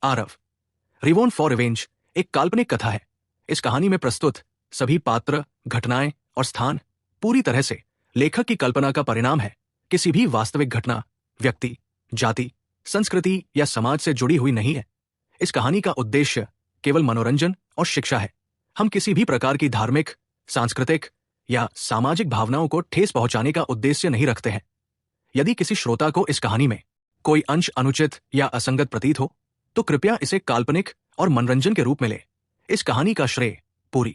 Aarav. रिवॉन for revenge एक काल्पनिक कथा है। इस कहानी में प्रस्तुत सभी पात्र, घटनाएं और स्थान पूरी तरह से लेखक की कल्पना का परिणाम है, किसी भी वास्तविक घटना, व्यक्ति, जाति, संस्कृति या समाज से जुड़ी हुई नहीं है। इस कहानी का उद्देश्य केवल मनोरंजन और शिक्षा है। हम किसी भी प्रकार की धार्मिक, सांस्कृतिक या सामाजिक भावनाओं को ठेस पहुंचाने का उद्देश्य नहीं रखते हैं। यदि किसी श्रोता को इस कहानी में कोई अंश अनुचित या असंगत प्रतीत हो, तो कृपया इसे काल्पनिक और मनोरंजन के रूप में ले। इस कहानी का श्रेय पूरी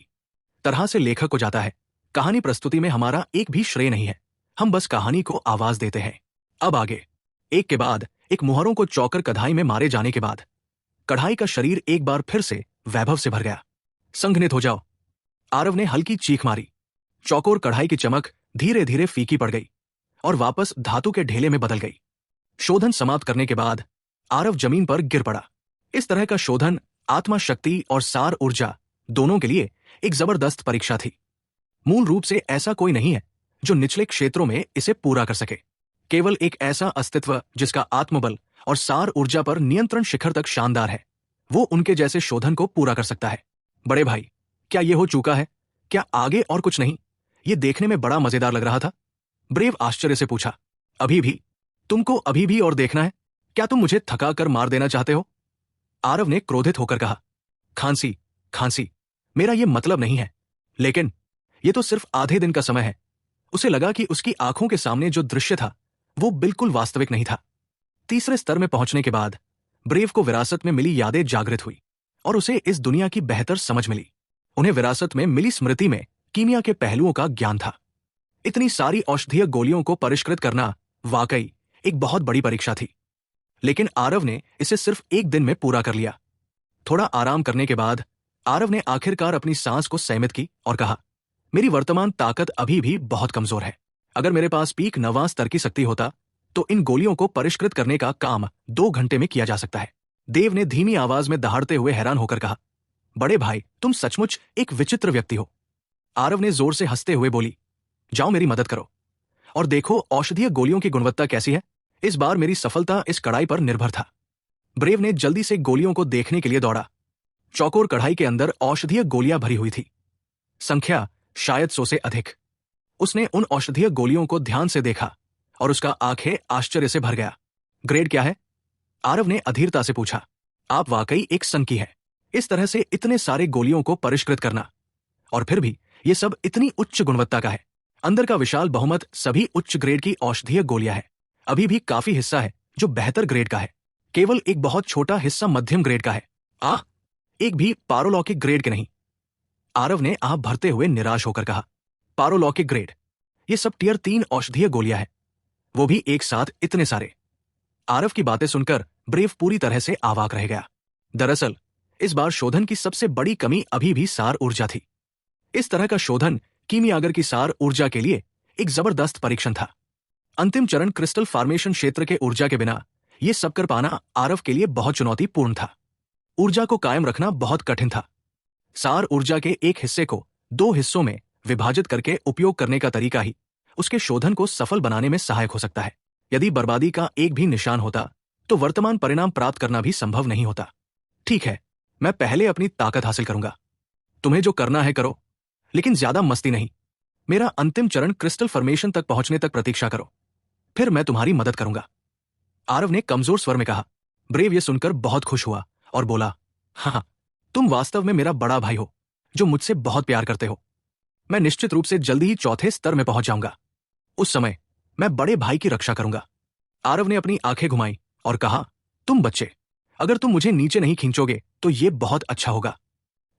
तरह से लेखक को जाता है। कहानी प्रस्तुति में हमारा एक भी श्रेय नहीं है, हम बस कहानी को आवाज देते हैं। अब आगे, एक के बाद एक मुहरों को चौकर कढ़ाई में मारे जाने के बाद कढ़ाई का शरीर एक बार फिर से वैभव से भर गया। संघनित हो जाओ, आरव ने हल्की चीख मारी। चौकोर कढ़ाई की चमक धीरे धीरे फीकी पड़ गई और वापस धातु के ढेले में बदल गई। शोधन समाप्त करने के बाद आरव जमीन पर गिर पड़ा। इस तरह का शोधन आत्मा शक्ति और सार ऊर्जा दोनों के लिए एक जबरदस्त परीक्षा थी। मूल रूप से ऐसा कोई नहीं है जो निचले क्षेत्रों में इसे पूरा कर सके। केवल एक ऐसा अस्तित्व जिसका आत्मबल और सार ऊर्जा पर नियंत्रण शिखर तक शानदार है, वो उनके जैसे शोधन को पूरा कर सकता है। बड़े भाई, क्या ये हो चुका है? क्या आगे और कुछ नहीं? ये देखने में बड़ा मजेदार लग रहा था। ब्रेव आश्चर्य से पूछा। अभी भी? तुमको अभी भी और देखना है? क्या तुम मुझे थका कर मार देना चाहते हो? आरव ने क्रोधित होकर कहा। खांसी खांसी, मेरा ये मतलब नहीं है, लेकिन ये तो सिर्फ आधे दिन का समय है। उसे लगा कि उसकी आंखों के सामने जो दृश्य था वो बिल्कुल वास्तविक नहीं था। तीसरे स्तर में पहुंचने के बाद ब्रेव को विरासत में मिली यादें जागृत हुई और उसे इस दुनिया की बेहतर समझ मिली। उन्हें विरासत में मिली स्मृति में कीमिया के पहलुओं का ज्ञान था। इतनी सारी औषधीय गोलियों को परिष्कृत करना वाकई एक बहुत बड़ी परीक्षा थी, लेकिन आरव ने इसे सिर्फ एक दिन में पूरा कर लिया। थोड़ा आराम करने के बाद आरव ने आखिरकार अपनी सांस को संयमित की और कहा, मेरी वर्तमान ताकत अभी भी बहुत कमजोर है। अगर मेरे पास पीक 9वां स्तर की शक्ति होता तो इन गोलियों को परिष्कृत करने का काम 2 घंटे में किया जा सकता है। देव ने धीमी आवाज में दहाड़ते हुए हैरान होकर कहा। बड़े भाई, तुम सचमुच एक विचित्र व्यक्ति हो। आरव ने जोर से हंसते हुए बोली, जाओ मेरी मदद करो और देखो औषधीय गोलियों की गुणवत्ता कैसी है। इस बार मेरी सफलता इस कढ़ाई पर निर्भर था। ब्रेव ने जल्दी से गोलियों को देखने के लिए दौड़ा। चौकोर कढ़ाई के अंदर औषधीय गोलियां भरी हुई थी, संख्या शायद 100 से अधिक। उसने उन औषधीय गोलियों को ध्यान से देखा और उसका आंखें आश्चर्य से भर गया। ग्रेड क्या है? आरव ने अधीरता से पूछा। आप वाकई एक संकी है। इस तरह से इतने सारे गोलियों को परिष्कृत करना, और फिर भी ये सब इतनी उच्च गुणवत्ता का है। अंदर का विशाल बहुमत सभी उच्च ग्रेड की औषधीय गोलियां है। अभी भी काफी हिस्सा है जो बेहतर ग्रेड का है, केवल एक बहुत छोटा हिस्सा मध्यम ग्रेड का है। एक भी पारोलौकिक ग्रेड के नहीं। आरव ने आह भरते हुए निराश होकर कहा। पारोलौकिक ग्रेड? ये सब टियर 3 औषधीय गोलियां हैं, वो भी एक साथ इतने सारे। आरव की बातें सुनकर ब्रेव पूरी तरह से अवाक रह गया। दरअसल इस बार शोधन की सबसे बड़ी कमी अभी भी सार ऊर्जा थी। इस तरह का शोधन कीमियागर की सार ऊर्जा के लिए एक जबरदस्त परीक्षण था। अंतिम चरण क्रिस्टल फॉर्मेशन क्षेत्र के ऊर्जा के बिना यह सब कर पाना आरव के लिए बहुत चुनौतीपूर्ण था। ऊर्जा को कायम रखना बहुत कठिन था। सार ऊर्जा के एक हिस्से को 2 हिस्सों में विभाजित करके उपयोग करने का तरीका ही उसके शोधन को सफल बनाने में सहायक हो सकता है। यदि बर्बादी का एक भी निशान होता तो वर्तमान परिणाम प्राप्त करना भी संभव नहीं होता। ठीक है, मैं पहले अपनी ताकत हासिल करूंगा। तुम्हें जो करना है करो, लेकिन ज्यादा मस्ती नहीं। मेरा अंतिम चरण क्रिस्टल फॉर्मेशन तक पहुंचने तक प्रतीक्षा करो, फिर मैं तुम्हारी मदद करूंगा, आरव ने कमजोर स्वर में कहा। ब्रेव ये सुनकर बहुत खुश हुआ और बोला, हाँ, तुम वास्तव में मेरा बड़ा भाई हो जो मुझसे बहुत प्यार करते हो। मैं निश्चित रूप से जल्दी ही 4थे स्तर में पहुंच जाऊंगा। उस समय मैं बड़े भाई की रक्षा करूंगा। आरव ने अपनी आंखें घुमाई और कहा, तुम बच्चे, अगर तुम मुझे नीचे नहीं खींचोगे तो ये बहुत अच्छा होगा।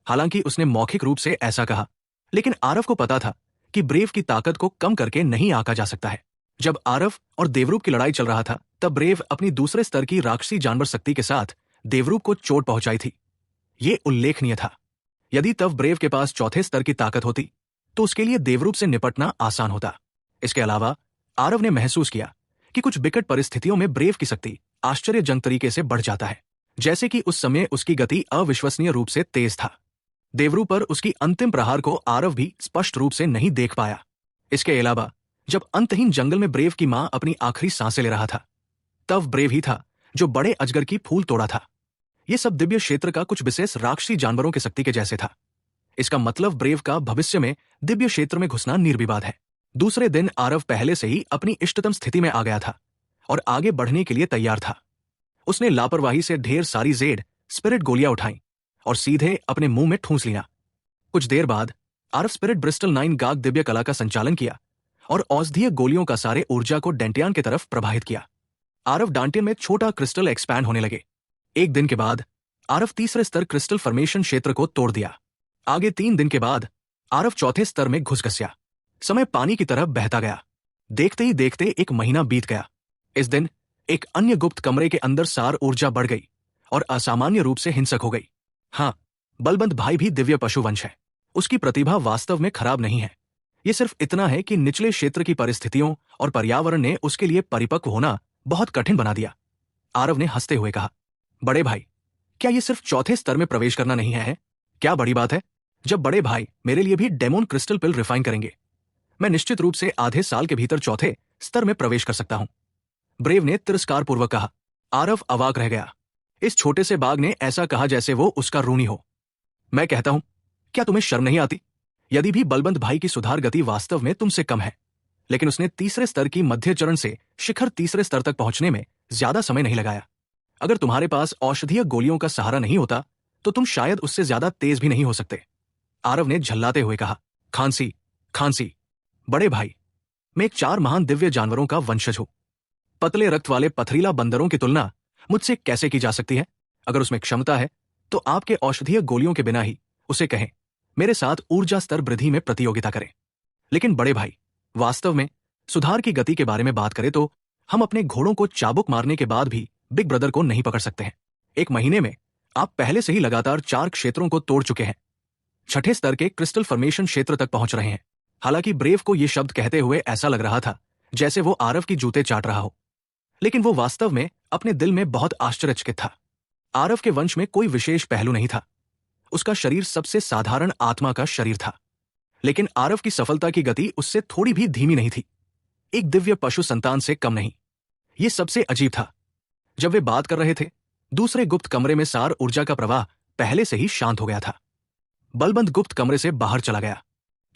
हालांकि उसने मौखिक रूप से ऐसा कहा, लेकिन आरव को पता था कि ब्रेव की ताकत को कम करके नहीं आंका जा सकता है। जब आरव और देवरूप की लड़ाई चल रहा था तब ब्रेव अपनी दूसरे स्तर की राक्षसी जानवर शक्ति के साथ देवरूप को चोट पहुंचाई थी। ये उल्लेखनीय था। यदि तब ब्रेव के पास 4थे स्तर की ताकत होती तो उसके लिए देवरूप से निपटना आसान होता। इसके अलावा आरव ने महसूस किया कि कुछ विकट परिस्थितियों में ब्रेव की शक्ति आश्चर्यजनक तरीके से बढ़ जाता है, जैसे कि उस समय उसकी गति अविश्वसनीय रूप से तेज था। देवरूप पर उसकी अंतिम प्रहार को आरव भी स्पष्ट रूप से नहीं देख पाया। इसके अलावा जब अंतहीन जंगल में ब्रेव की मां अपनी आखिरी सांसें ले रहा था, तब ब्रेव ही था जो बड़े अजगर की फूल तोड़ा था। ये सब दिव्य क्षेत्र का कुछ विशेष राक्षसी जानवरों की शक्ति के जैसे था। इसका मतलब ब्रेव का भविष्य में दिव्य क्षेत्र में घुसना निर्विवाद है। दूसरे दिन आरव पहले से ही अपनी इष्टतम स्थिति में आ गया था और आगे बढ़ने के लिए तैयार था। उसने लापरवाही से ढेर सारी जेड स्पिरिट गोलियां उठाई और सीधे अपने मुंह में ठूंस लिया। कुछ देर बाद आरव स्पिरिट ब्रिस्टल 9 गाग दिव्य कला का संचालन किया और औषधीय गोलियों का सारे ऊर्जा को डेंटियान की तरफ प्रवाहित किया। आरव डांटियन में छोटा क्रिस्टल एक्सपैंड होने लगे। एक दिन के बाद आरव तीसरे स्तर क्रिस्टल फॉर्मेशन क्षेत्र को तोड़ दिया। आगे 3 दिन के बाद आरव चौथे स्तर में घुस गया। समय पानी की तरह बहता गया। देखते ही देखते 1 महीना बीत गया। इस दिन एक अन्य गुप्त कमरे के अंदर सार ऊर्जा बढ़ गई और असामान्य रूप से हिंसक हो गई। हाँ, बलवंत भाई भी दिव्य पशु वंश है। उसकी प्रतिभा वास्तव में खराब नहीं है। यह सिर्फ इतना है कि निचले क्षेत्र की परिस्थितियों और पर्यावरण ने उसके लिए परिपक्व होना बहुत कठिन बना दिया। आरव ने हंसते हुए कहा, बड़े भाई, क्या यह सिर्फ चौथे स्तर में प्रवेश करना नहीं है? क्या बड़ी बात है जब बड़े भाई मेरे लिए भी डेमोन क्रिस्टल पिल रिफाइन करेंगे। मैं निश्चित रूप से आधे साल के भीतर चौथे स्तर में प्रवेश कर सकता हूं। ब्रेव ने तिरस्कारपूर्वक कहा। आरव अवाक रह गया। इस छोटे से बाघ ने ऐसा कहा जैसे वो उसका ऋणी हो। मैं कहता हूं, क्या तुम्हें शर्म नहीं आती? यदि भी बलवंत भाई की सुधार गति वास्तव में तुमसे कम है, लेकिन उसने तीसरे स्तर की मध्य चरण से शिखर तीसरे स्तर तक पहुंचने में ज्यादा समय नहीं लगाया। अगर तुम्हारे पास औषधीय गोलियों का सहारा नहीं होता तो तुम शायद उससे ज्यादा तेज भी नहीं हो सकते। आरव ने झल्लाते हुए कहा, खांसी खांसी, बड़े भाई, मैं एक 4 महान दिव्य जानवरों का वंशज हूं। पतले रक्त वाले पथरीला बंदरों की तुलना मुझसे कैसे की जा सकती है? अगर उसमें क्षमता है तो आपके औषधीय गोलियों के बिना ही उसे कहें मेरे साथ ऊर्जा स्तर वृद्धि में प्रतियोगिता करें। लेकिन बड़े भाई, वास्तव में सुधार की गति के बारे में बात करें तो हम अपने घोड़ों को चाबुक मारने के बाद भी बिग ब्रदर को नहीं पकड़ सकते हैं। 1 महीने में आप पहले से ही लगातार 4 क्षेत्रों को तोड़ चुके हैं। छठे स्तर के क्रिस्टल फॉर्मेशन क्षेत्र तक पहुंच रहे हैं। हालांकि ब्रेव को यह शब्द कहते हुए ऐसा लग रहा था जैसे वो आरव की जूते चाट रहा हो, लेकिन वो वास्तव में अपने दिल में बहुत आश्चर्यचकित था। आरव के वंश में कोई विशेष पहलू नहीं था। उसका शरीर सबसे साधारण आत्मा का शरीर था, लेकिन आरव की सफलता की गति उससे थोड़ी भी धीमी नहीं थी। एक दिव्य पशु संतान से कम नहीं। यह सबसे अजीब था। जब वे बात कर रहे थे, दूसरे गुप्त कमरे में सार ऊर्जा का प्रवाह पहले से ही शांत हो गया था। बलबंत गुप्त कमरे से बाहर चला गया।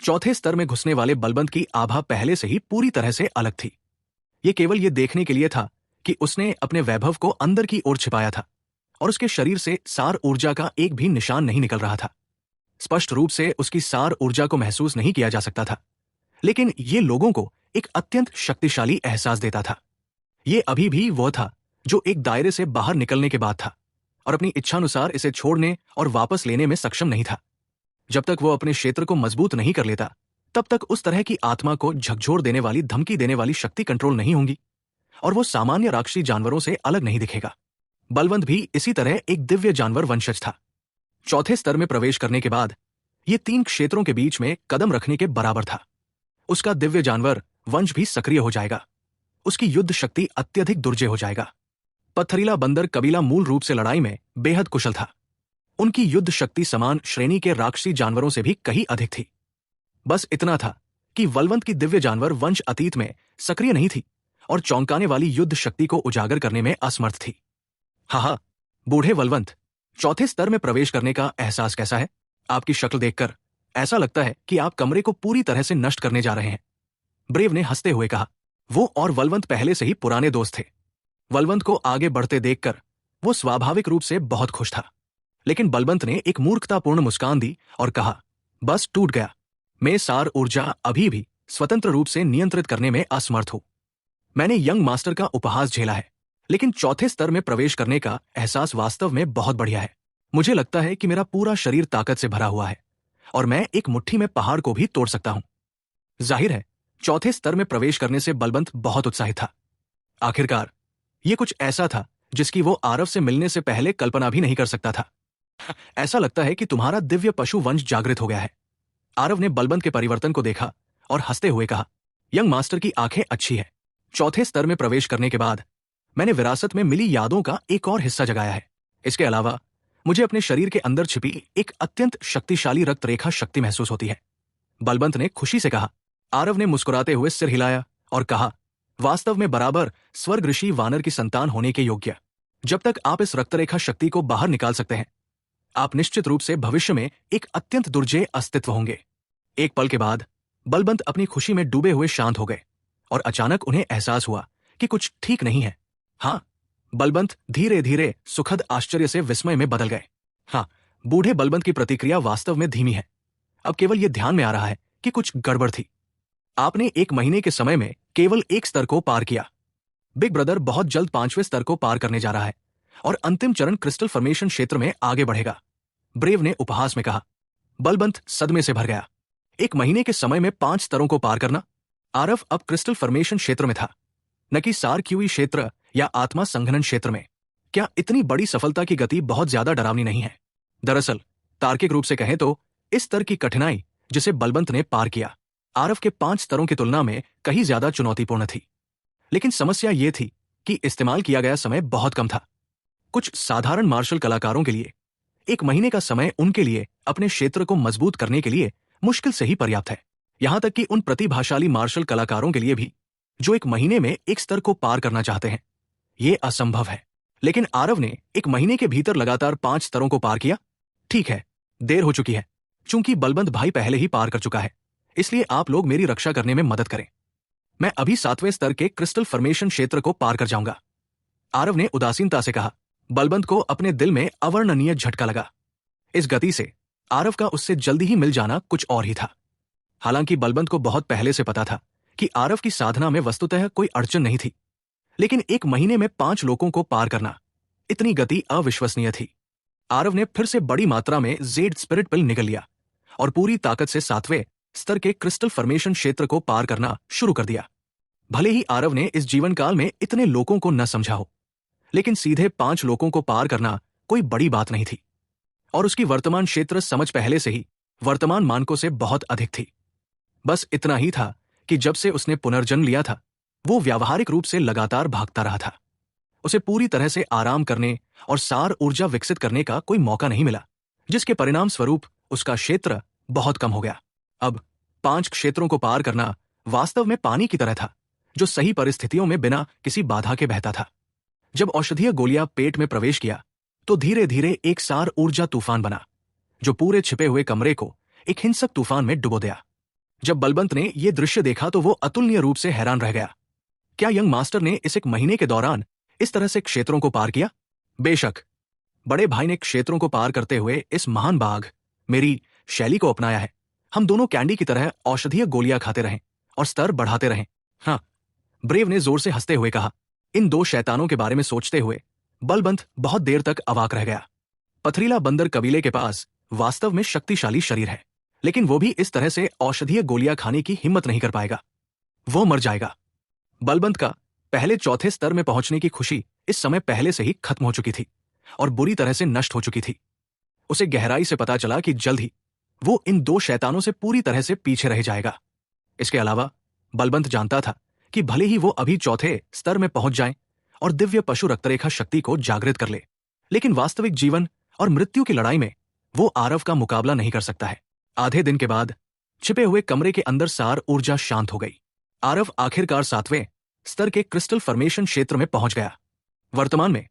चौथे स्तर में घुसने वाले बलबंत की आभा पहले से ही पूरी तरह से अलग थी। यह केवल यह देखने के लिए था कि उसने अपने वैभव को अंदर की ओर छिपाया था और उसके शरीर से सार ऊर्जा का एक भी निशान नहीं निकल रहा था। स्पष्ट रूप से उसकी सार ऊर्जा को महसूस नहीं किया जा सकता था, लेकिन ये लोगों को एक अत्यंत शक्तिशाली एहसास देता था। ये अभी भी वह था जो एक दायरे से बाहर निकलने के बाद था और अपनी इच्छानुसार इसे छोड़ने और वापस लेने में सक्षम नहीं था। जब तक वो अपने क्षेत्र को मजबूत नहीं कर लेता, तब तक उस तरह की आत्मा को झकझोर देने वाली, धमकी देने वाली शक्ति कंट्रोल नहीं होंगी और वो सामान्य राक्षसी जानवरों से अलग नहीं दिखेगा। बलवंत भी इसी तरह एक दिव्य जानवर वंशज था। चौथे स्तर में प्रवेश करने के बाद ये 3 क्षेत्रों के बीच में कदम रखने के बराबर था। उसका दिव्य जानवर वंश भी सक्रिय हो जाएगा। उसकी युद्ध शक्ति अत्यधिक दुर्जय हो जाएगा। पत्थरीला बंदर कबीला मूल रूप से लड़ाई में बेहद कुशल था। उनकी युद्ध शक्ति समान श्रेणी के राक्षसी जानवरों से भी कहीं अधिक थी। बस इतना था कि बलवंत की दिव्य जानवर वंश अतीत में सक्रिय नहीं थी और चौंकाने वाली युद्ध शक्ति को उजागर करने में असमर्थ थी। हाँ, बूढ़े बलवंत, चौथे स्तर में प्रवेश करने का एहसास कैसा है? आपकी शक्ल देखकर ऐसा लगता है कि आप कमरे को पूरी तरह से नष्ट करने जा रहे हैं। ब्रेव ने हंसते हुए कहा। वो और बलवंत पहले से ही पुराने दोस्त थे। बलवंत को आगे बढ़ते देखकर वो स्वाभाविक रूप से बहुत खुश था, लेकिन बलवंत ने एक मूर्खतापूर्ण मुस्कान दी और कहा, बस टूट गया। मैं सार ऊर्जा अभी भी स्वतंत्र रूप से नियंत्रित करने में असमर्थ हूं। मैंने यंग मास्टर का उपहास झेला है, लेकिन चौथे स्तर में प्रवेश करने का एहसास वास्तव में बहुत बढ़िया है। मुझे लगता है कि मेरा पूरा शरीर ताकत से भरा हुआ है और मैं एक मुट्ठी में पहाड़ को भी तोड़ सकता हूं। जाहिर है, चौथे स्तर में प्रवेश करने से बलवंत बहुत उत्साहित था। आखिरकार यह कुछ ऐसा था जिसकी वो आरव से मिलने से पहले कल्पना भी नहीं कर सकता था। ऐसा लगता है कि तुम्हारा दिव्य पशु वंश जागृत हो गया है। आरव ने बलवंत के परिवर्तन को देखा और हंसते हुए कहा, यंग मास्टर की आंखें अच्छी है। चौथे स्तर में प्रवेश करने के बाद मैंने विरासत में मिली यादों का एक और हिस्सा जगाया है। इसके अलावा मुझे अपने शरीर के अंदर छिपी एक अत्यंत शक्तिशाली रक्त रेखा शक्ति महसूस होती है। बलवंत ने खुशी से कहा। आरव ने मुस्कुराते हुए सिर हिलाया और कहा, वास्तव में बराबर स्वर्ग ऋषि वानर की संतान होने के योग्य। जब तक आप इस रक्तरेखा शक्ति को बाहर निकाल सकते हैं, आप निश्चित रूप से भविष्य में एक अत्यंत दुर्जेय अस्तित्व होंगे। एक पल के बाद बलवंत अपनी खुशी में डूबे हुए शांत हो गए और अचानक उन्हें एहसास हुआ कि कुछ ठीक नहीं है। हाँ, बलवंत धीरे धीरे सुखद आश्चर्य से विस्मय में बदल गए। हाँ, बूढ़े बलवंत की प्रतिक्रिया वास्तव में धीमी है। अब केवल यह ध्यान में आ रहा है कि कुछ गड़बड़ थी। आपने 1 महीने के समय में केवल एक स्तर को पार किया। बिग ब्रदर बहुत जल्द 5वें स्तर को पार करने जा रहा है और अंतिम चरण क्रिस्टल फॉर्मेशन क्षेत्र में आगे बढ़ेगा, ब्रेव ने उपहास में कहा। बलवंत सदमे से भर गया। 1 महीने के समय में 5 स्तरों को पार करना। आरव अब क्रिस्टल फॉर्मेशन क्षेत्र में था, न कि सार क्यूई क्षेत्र या आत्मा संघनन क्षेत्र में। क्या इतनी बड़ी सफलता की गति बहुत ज्यादा डरावनी नहीं है? दरअसल तार्किक रूप से कहें तो इस स्तर की कठिनाई जिसे बलवंत ने पार किया, आरव के 5 स्तरों की तुलना में कहीं ज्यादा चुनौतीपूर्ण थी। लेकिन समस्या यह थी कि इस्तेमाल किया गया समय बहुत कम था। कुछ साधारण मार्शल कलाकारों के लिए 1 महीने का समय उनके लिए अपने क्षेत्र को मजबूत करने के लिए मुश्किल से ही पर्याप्त है। यहां तक कि उन प्रतिभाशाली मार्शल कलाकारों के लिए भी जो 1 महीने में एक स्तर को पार करना चाहते हैं, यह असंभव है। लेकिन आरव ने 1 महीने के भीतर लगातार 5 स्तरों को पार किया। ठीक है, देर हो चुकी है। चूंकि बलवंत भाई पहले ही पार कर चुका है, इसलिए आप लोग मेरी रक्षा करने में मदद करें। मैं अभी 7वें स्तर के क्रिस्टल फॉर्मेशन क्षेत्र को पार कर जाऊंगा, आरव ने उदासीनता से कहा। बलवंत को अपने दिल में अवर्णनीय झटका लगा। इस गति से आरव का उससे जल्दी ही मिल जाना कुछ और ही था। हालांकि बलवंत को बहुत पहले से पता था कि आरव की साधना में वस्तुतः कोई अड़चन नहीं थी, लेकिन 1 महीने में 5 लोगों को पार करना, इतनी गति अविश्वसनीय थी। आरव ने फिर से बड़ी मात्रा में जेड स्पिरिट पिल निगल लिया और पूरी ताकत से 7वें स्तर के क्रिस्टल फॉर्मेशन क्षेत्र को पार करना शुरू कर दिया। भले ही आरव ने इस जीवन काल में इतने लोगों को न समझा हो, लेकिन सीधे 5 लोगों को पार करना कोई बड़ी बात नहीं थी और उसकी वर्तमान क्षेत्र समझ पहले से ही वर्तमान मानकों से बहुत अधिक थी। बस इतना ही था कि जब से उसने पुनर्जन्म लिया था, वो व्यावहारिक रूप से लगातार भागता रहा था। उसे पूरी तरह से आराम करने और सार ऊर्जा विकसित करने का कोई मौका नहीं मिला, जिसके परिणाम स्वरूप उसका क्षेत्र बहुत कम हो गया। अब 5 क्षेत्रों को पार करना वास्तव में पानी की तरह था, जो सही परिस्थितियों में बिना किसी बाधा के बहता था। जब औषधीय गोलियां पेट में प्रवेश किया तो धीरे धीरे एक सार ऊर्जा तूफान बना, जो पूरे छिपे हुए कमरे को एक हिंसक तूफान में डुबो दिया। जब बलवंत ने यह दृश्य देखा तो वो अतुलनीय रूप से हैरान रह गया। क्या यंग मास्टर ने इस 1 महीने के दौरान इस तरह से क्षेत्रों को पार किया? बेशक, बड़े भाई ने क्षेत्रों को पार करते हुए इस महान बाघ मेरी शैली को अपनाया है। हम दोनों कैंडी की तरह औषधीय गोलियां खाते रहें और स्तर बढ़ाते रहें। हाँ, ब्रेव ने जोर से हंसते हुए कहा। इन 2 शैतानों के बारे में सोचते हुए बलवंत बहुत देर तक अवाक रह गया। पथरीला बंदर कबीले के पास वास्तव में शक्तिशाली शरीर है, लेकिन वो भी इस तरह से औषधीय गोलियां खाने की हिम्मत नहीं कर पाएगा। वो मर जाएगा। बलवंत का पहले 4थे स्तर में पहुंचने की खुशी इस समय पहले से ही खत्म हो चुकी थी और बुरी तरह से नष्ट हो चुकी थी। उसे गहराई से पता चला कि जल्द ही वो इन 2 शैतानों से पूरी तरह से पीछे रह जाएगा। इसके अलावा बलवंत जानता था कि भले ही वो अभी 4थे स्तर में पहुंच जाएं और दिव्य पशु रक्तरेखा शक्ति को जागृत कर ले, लेकिन वास्तविक जीवन और मृत्यु की लड़ाई में वो आरव का मुकाबला नहीं कर सकता है। आधे दिन के बाद छिपे हुए कमरे के अंदर सार ऊर्जा शांत हो गई। आरव आखिरकार 7वें स्तर के क्रिस्टल फॉर्मेशन क्षेत्र में पहुंच गया। वर्तमान में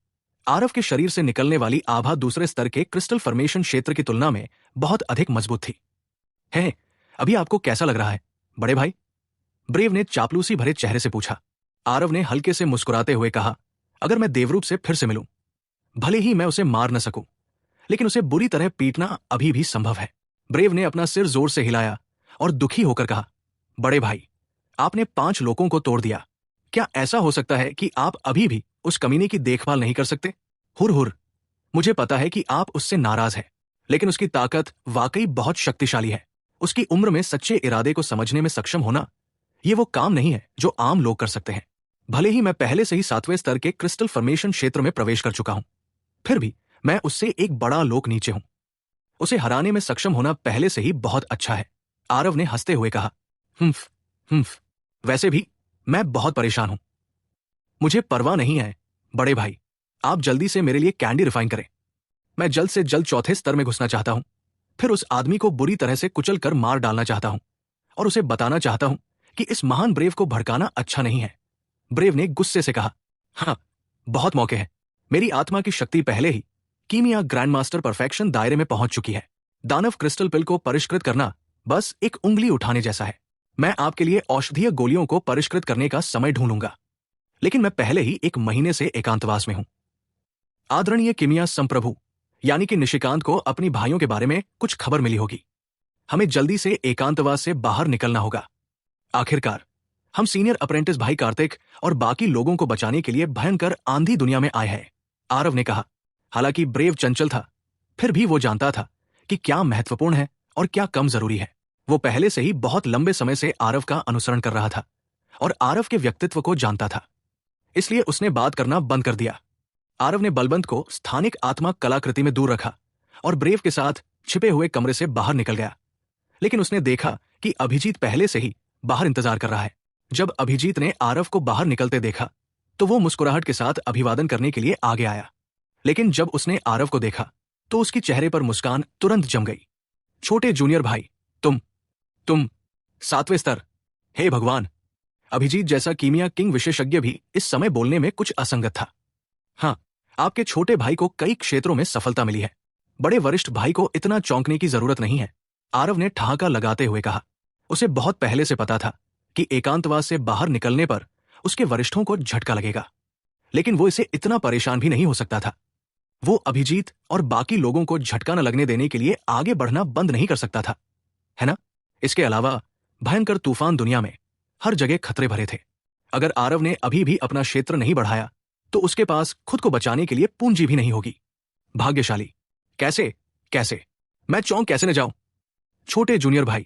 आरव के शरीर से निकलने वाली आभा दूसरे स्तर के क्रिस्टल फॉर्मेशन क्षेत्र की तुलना में बहुत अधिक मजबूत थी। है, अभी आपको कैसा लग रहा है, बड़े भाई? ब्रेव ने चापलूसी भरे चेहरे से पूछा। आरव ने हल्के से मुस्कुराते हुए कहा, अगर मैं देवरूप से फिर से मिलूं, भले ही मैं उसे मार न सकूं, लेकिन उसे बुरी तरह पीटना अभी भी संभव है। ब्रेव ने अपना सिर जोर से हिलाया और दुखी होकर कहा, बड़े भाई, आपने 5 लोगों को तोड़ दिया। क्या ऐसा हो सकता है कि आप अभी भी उस कमीने की देखभाल नहीं कर सकते? हुर हुर, मुझे पता है कि आप उससे नाराज हैं, लेकिन उसकी ताकत वाकई बहुत शक्तिशाली है। उसकी उम्र में सच्चे इरादे को समझने में सक्षम होना, ये वो काम नहीं है जो आम लोग कर सकते हैं। भले ही मैं पहले से ही 7वें स्तर के क्रिस्टल फॉर्मेशन क्षेत्र में प्रवेश कर चुका हूं, फिर भी मैं उससे एक बड़ा लोक नीचे हूं। उसे हराने में सक्षम होना पहले से ही बहुत अच्छा है, आरव ने हंसते हुए कहा। हम्फ, वैसे भी मैं बहुत परेशान हूं। मुझे परवाह नहीं है, बड़े भाई, आप जल्दी से मेरे लिए कैंडी रिफाइन करें। मैं जल्द से जल्द 4थे स्तर में घुसना चाहता हूं, फिर उस आदमी को बुरी तरह से कुचल कर मार डालना चाहता हूं और उसे बताना चाहता हूं कि इस महान ब्रेव को भड़काना अच्छा नहीं है। ब्रेव ने गुस्से से कहा, हाँ, बहुत मौके हैं। मेरी आत्मा की शक्ति पहले ही कीमिया ग्रैंड मास्टर परफेक्शन दायरे में पहुंच चुकी है। दानव क्रिस्टल पिल को परिष्कृत करना बस एक उंगली उठाने जैसा है। मैं आपके लिए औषधीय गोलियों को परिष्कृत करने का समय ढूंढूंगा, लेकिन मैं पहले ही 1 महीने से एकांतवास में हूं। आदरणीय कीमिया संप्रभु, यानी कि निशिकांत को अपनी भाइयों के बारे में कुछ खबर मिली होगी। हमें जल्दी से एकांतवास से बाहर निकलना होगा। आखिरकार हम सीनियर अप्रेंटिस भाई कार्तिक और बाकी लोगों को बचाने के लिए भयंकर आंधी दुनिया में आए हैं, आरव ने कहा। हालांकि ब्रेव चंचल था, फिर भी वो जानता था कि क्या महत्वपूर्ण है और क्या कम जरूरी है। वो पहले से ही बहुत लंबे समय से आरव का अनुसरण कर रहा था और आरव के व्यक्तित्व को जानता था, इसलिए उसने बात करना बंद कर दिया। आरव ने बलवंत को स्थानिक आत्मा कलाकृति में दूर रखा और ब्रेव के साथ छिपे हुए कमरे से बाहर निकल गया। लेकिन उसने देखा कि अभिजीत पहले से ही बाहर इंतजार कर रहा है। जब अभिजीत ने आरव को बाहर निकलते देखा तो वो मुस्कुराहट के साथ अभिवादन करने के लिए आगे आया। लेकिन जब उसने आरव को देखा तो उसकी चेहरे पर मुस्कान तुरंत जम गई। छोटे जूनियर भाई, तुम 7वें स्तर। हे भगवान! अभिजीत जैसा कीमिया किंग विशेषज्ञ भी इस समय बोलने में कुछ असंगत था। हाँ, आपके छोटे भाई को कई क्षेत्रों में सफलता मिली है। बड़े वरिष्ठ भाई को इतना चौंकने की जरूरत नहीं है, आरव ने ठहाका लगाते हुए कहा। उसे बहुत पहले से पता था कि एकांतवास से बाहर निकलने पर उसके वरिष्ठों को झटका लगेगा, लेकिन वो इसे इतना परेशान भी नहीं हो सकता था। वो अभिजीत और बाकी लोगों को झटका न लगने देने के लिए आगे बढ़ना बंद नहीं कर सकता था, है ना? इसके अलावा भयंकर तूफान दुनिया में हर जगह खतरे भरे थे। अगर आरव ने अभी भी अपना क्षेत्र नहीं बढ़ाया तो उसके पास खुद को बचाने के लिए पूंजी भी नहीं होगी। भाग्यशाली। कैसे मैं चौंक कैसे न जाऊं? छोटे जूनियर भाई,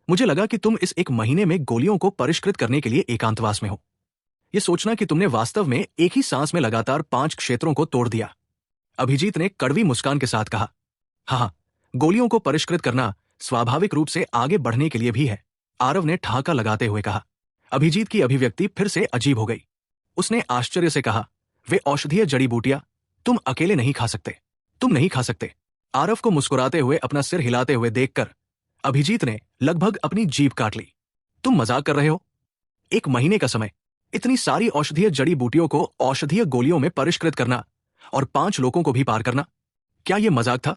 मुझे लगा कि तुम इस 1 महीने में गोलियों को परिष्कृत करने के लिए एकांतवास में हो। यह सोचना कि तुमने वास्तव में एक ही सांस में लगातार 5 क्षेत्रों को तोड़ दिया। अभिजीत ने कड़वी मुस्कान के साथ कहा। हाँ, गोलियों को परिष्कृत करना स्वाभाविक रूप से आगे बढ़ने के लिए भी है, आरव ने ठहाका लगाते हुए कहा। अभिजीत की अभिव्यक्ति फिर से अजीब हो गई। उसने आश्चर्य से कहा, वे औषधीय जड़ी बूटियां तुम अकेले नहीं खा सकते। तुम नहीं खा सकते। आरव को मुस्कुराते हुए अपना सिर हिलाते हुए देखकर अभिजीत ने लगभग अपनी जीभ काट ली। तुम मजाक कर रहे हो? 1 महीने का समय, इतनी सारी औषधीय जड़ी बूटियों को औषधीय गोलियों में परिष्कृत करना और 5 लोगों को भी पार करना, क्या यह मजाक था?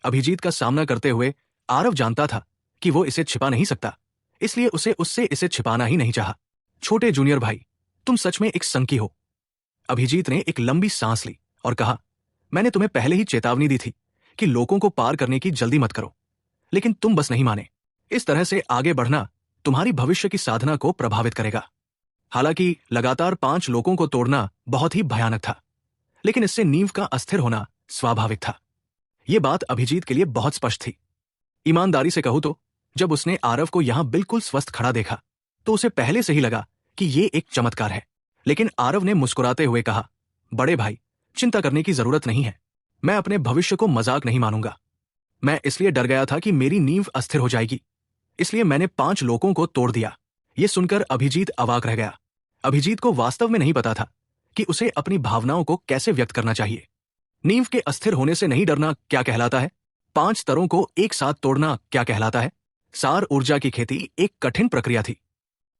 अभिजीत का सामना करते हुए आरव जानता था कि वो इसे छिपा नहीं सकता, इसलिए उसे उससे इसे छिपाना ही नहीं चाहा। छोटे जूनियर भाई, तुम सच में एक संकी हो। अभिजीत ने एक लंबी सांस ली और कहा, मैंने तुम्हें पहले ही चेतावनी दी थी कि लोगों को पार करने की जल्दी मत करो, लेकिन तुम बस नहीं माने। इस तरह से आगे बढ़ना तुम्हारी भविष्य की साधना को प्रभावित करेगा। हालांकि लगातार 5 लोगों को तोड़ना बहुत ही भयानक था, लेकिन इससे नींव का अस्थिर होना स्वाभाविक था। यह बात अभिजीत के लिए बहुत स्पष्ट थी। ईमानदारी से कहूं तो जब उसने आरव को यहां बिल्कुल स्वस्थ खड़ा देखा तो उसे पहले से ही लगा कि यह एक चमत्कार है। लेकिन आरव ने मुस्कुराते हुए कहा, बड़े भाई, चिंता करने की जरूरत नहीं है। मैं अपने भविष्य को मजाक नहीं मानूंगा। मैं इसलिए डर गया था कि मेरी नींव अस्थिर हो जाएगी, इसलिए मैंने 5 लोगों को तोड़ दिया। यह सुनकर अभिजीत अवाक रह गया। अभिजीत को वास्तव में नहीं पता था कि उसे अपनी भावनाओं को कैसे व्यक्त करना चाहिए। नींव के अस्थिर होने से नहीं डरना क्या कहलाता है? 5 स्तरों को एक साथ तोड़ना क्या कहलाता है? सार ऊर्जा की खेती एक कठिन प्रक्रिया थी।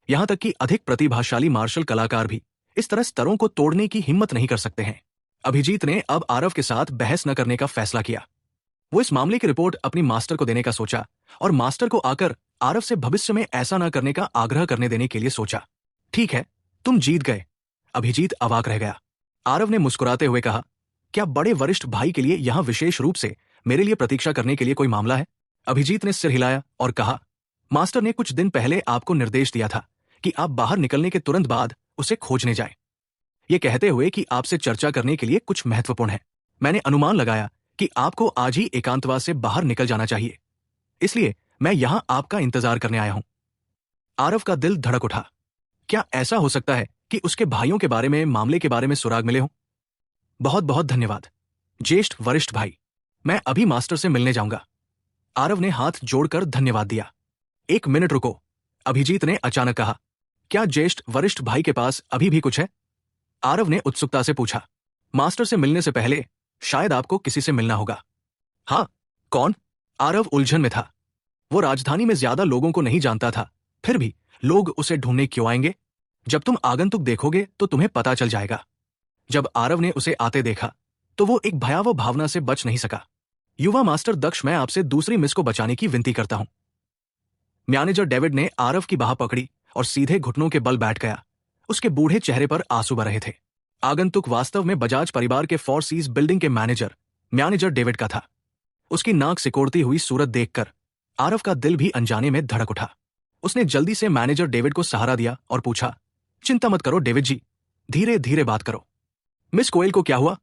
यहां तक कि अधिक प्रतिभाशाली मार्शल कलाकार भी इस तरह स्तरों को तोड़ने की हिम्मत नहीं कर सकते हैं। अभिजीत ने अब आरव के साथ बहस न करने का फैसला किया। वो इस मामले की रिपोर्ट अपनी मास्टर को देने का सोचा और मास्टर को आकर आरव से भविष्य में ऐसा न करने का आग्रह करने देने के लिए सोचा। ठीक है, तुम जीत गए। अभिजीत अवाक रह गया। आरव ने मुस्कुराते हुए कहा, क्या बड़े वरिष्ठ भाई के लिए यहां विशेष रूप से मेरे लिए प्रतीक्षा करने के लिए कोई मामला है? अभिजीत ने सिर हिलाया और कहा, मास्टर ने कुछ दिन पहले आपको निर्देश दिया था कि आप बाहर निकलने के तुरंत बाद उसे खोजने जाएं। ये कहते हुए कि आपसे चर्चा करने के लिए कुछ महत्वपूर्ण है। मैंने अनुमान लगाया कि आपको आज ही एकांतवास से बाहर निकल जाना चाहिए, इसलिए मैं यहां आपका इंतजार करने आया हूं। आरव का दिल धड़क उठा। क्या ऐसा हो सकता है कि उसके भाइयों के बारे में मामले के बारे में सुराग मिले हों? बहुत बहुत धन्यवाद ज्येष्ठ वरिष्ठ भाई, मैं अभी मास्टर से मिलने जाऊंगा। आरव ने हाथ जोड़कर धन्यवाद दिया। 1 मिनट रुको, अभिजीत ने अचानक कहा। क्या ज्येष्ठ वरिष्ठ भाई के पास अभी भी कुछ है? आरव ने उत्सुकता से पूछा। मास्टर से मिलने से पहले शायद आपको किसी से मिलना होगा। हाँ, कौन? आरव उलझन में था। वो राजधानी में ज्यादा लोगों को नहीं जानता था, फिर भी लोग उसे ढूंढने क्यों आएंगे? जब तुम आगंतुक देखोगे तो तुम्हें पता चल जाएगा। जब आरव ने उसे आते देखा तो वो एक भयावह भावना से बच नहीं सका। युवा मास्टर दक्ष, मैं आपसे दूसरी मिस को बचाने की विनती करता हूं। मैनेजर डेविड ने आरव की बाह पकड़ी और सीधे घुटनों के बल बैठ गया। उसके बूढ़े चेहरे पर आंसू बह रहे थे। आगंतुक वास्तव में बजाज परिवार के फोर सीज बिल्डिंग के मैनेजर डेविड का था। उसकी नाक सिकोड़ती हुई सूरत देखकर आरव का दिल भी अनजाने में धड़क उठा। उसने जल्दी से मैनेजर डेविड को सहारा दिया और पूछा, चिंता मत करो डेविड जी, धीरे धीरे बात करो। मिस कोयल को क्या हुआ?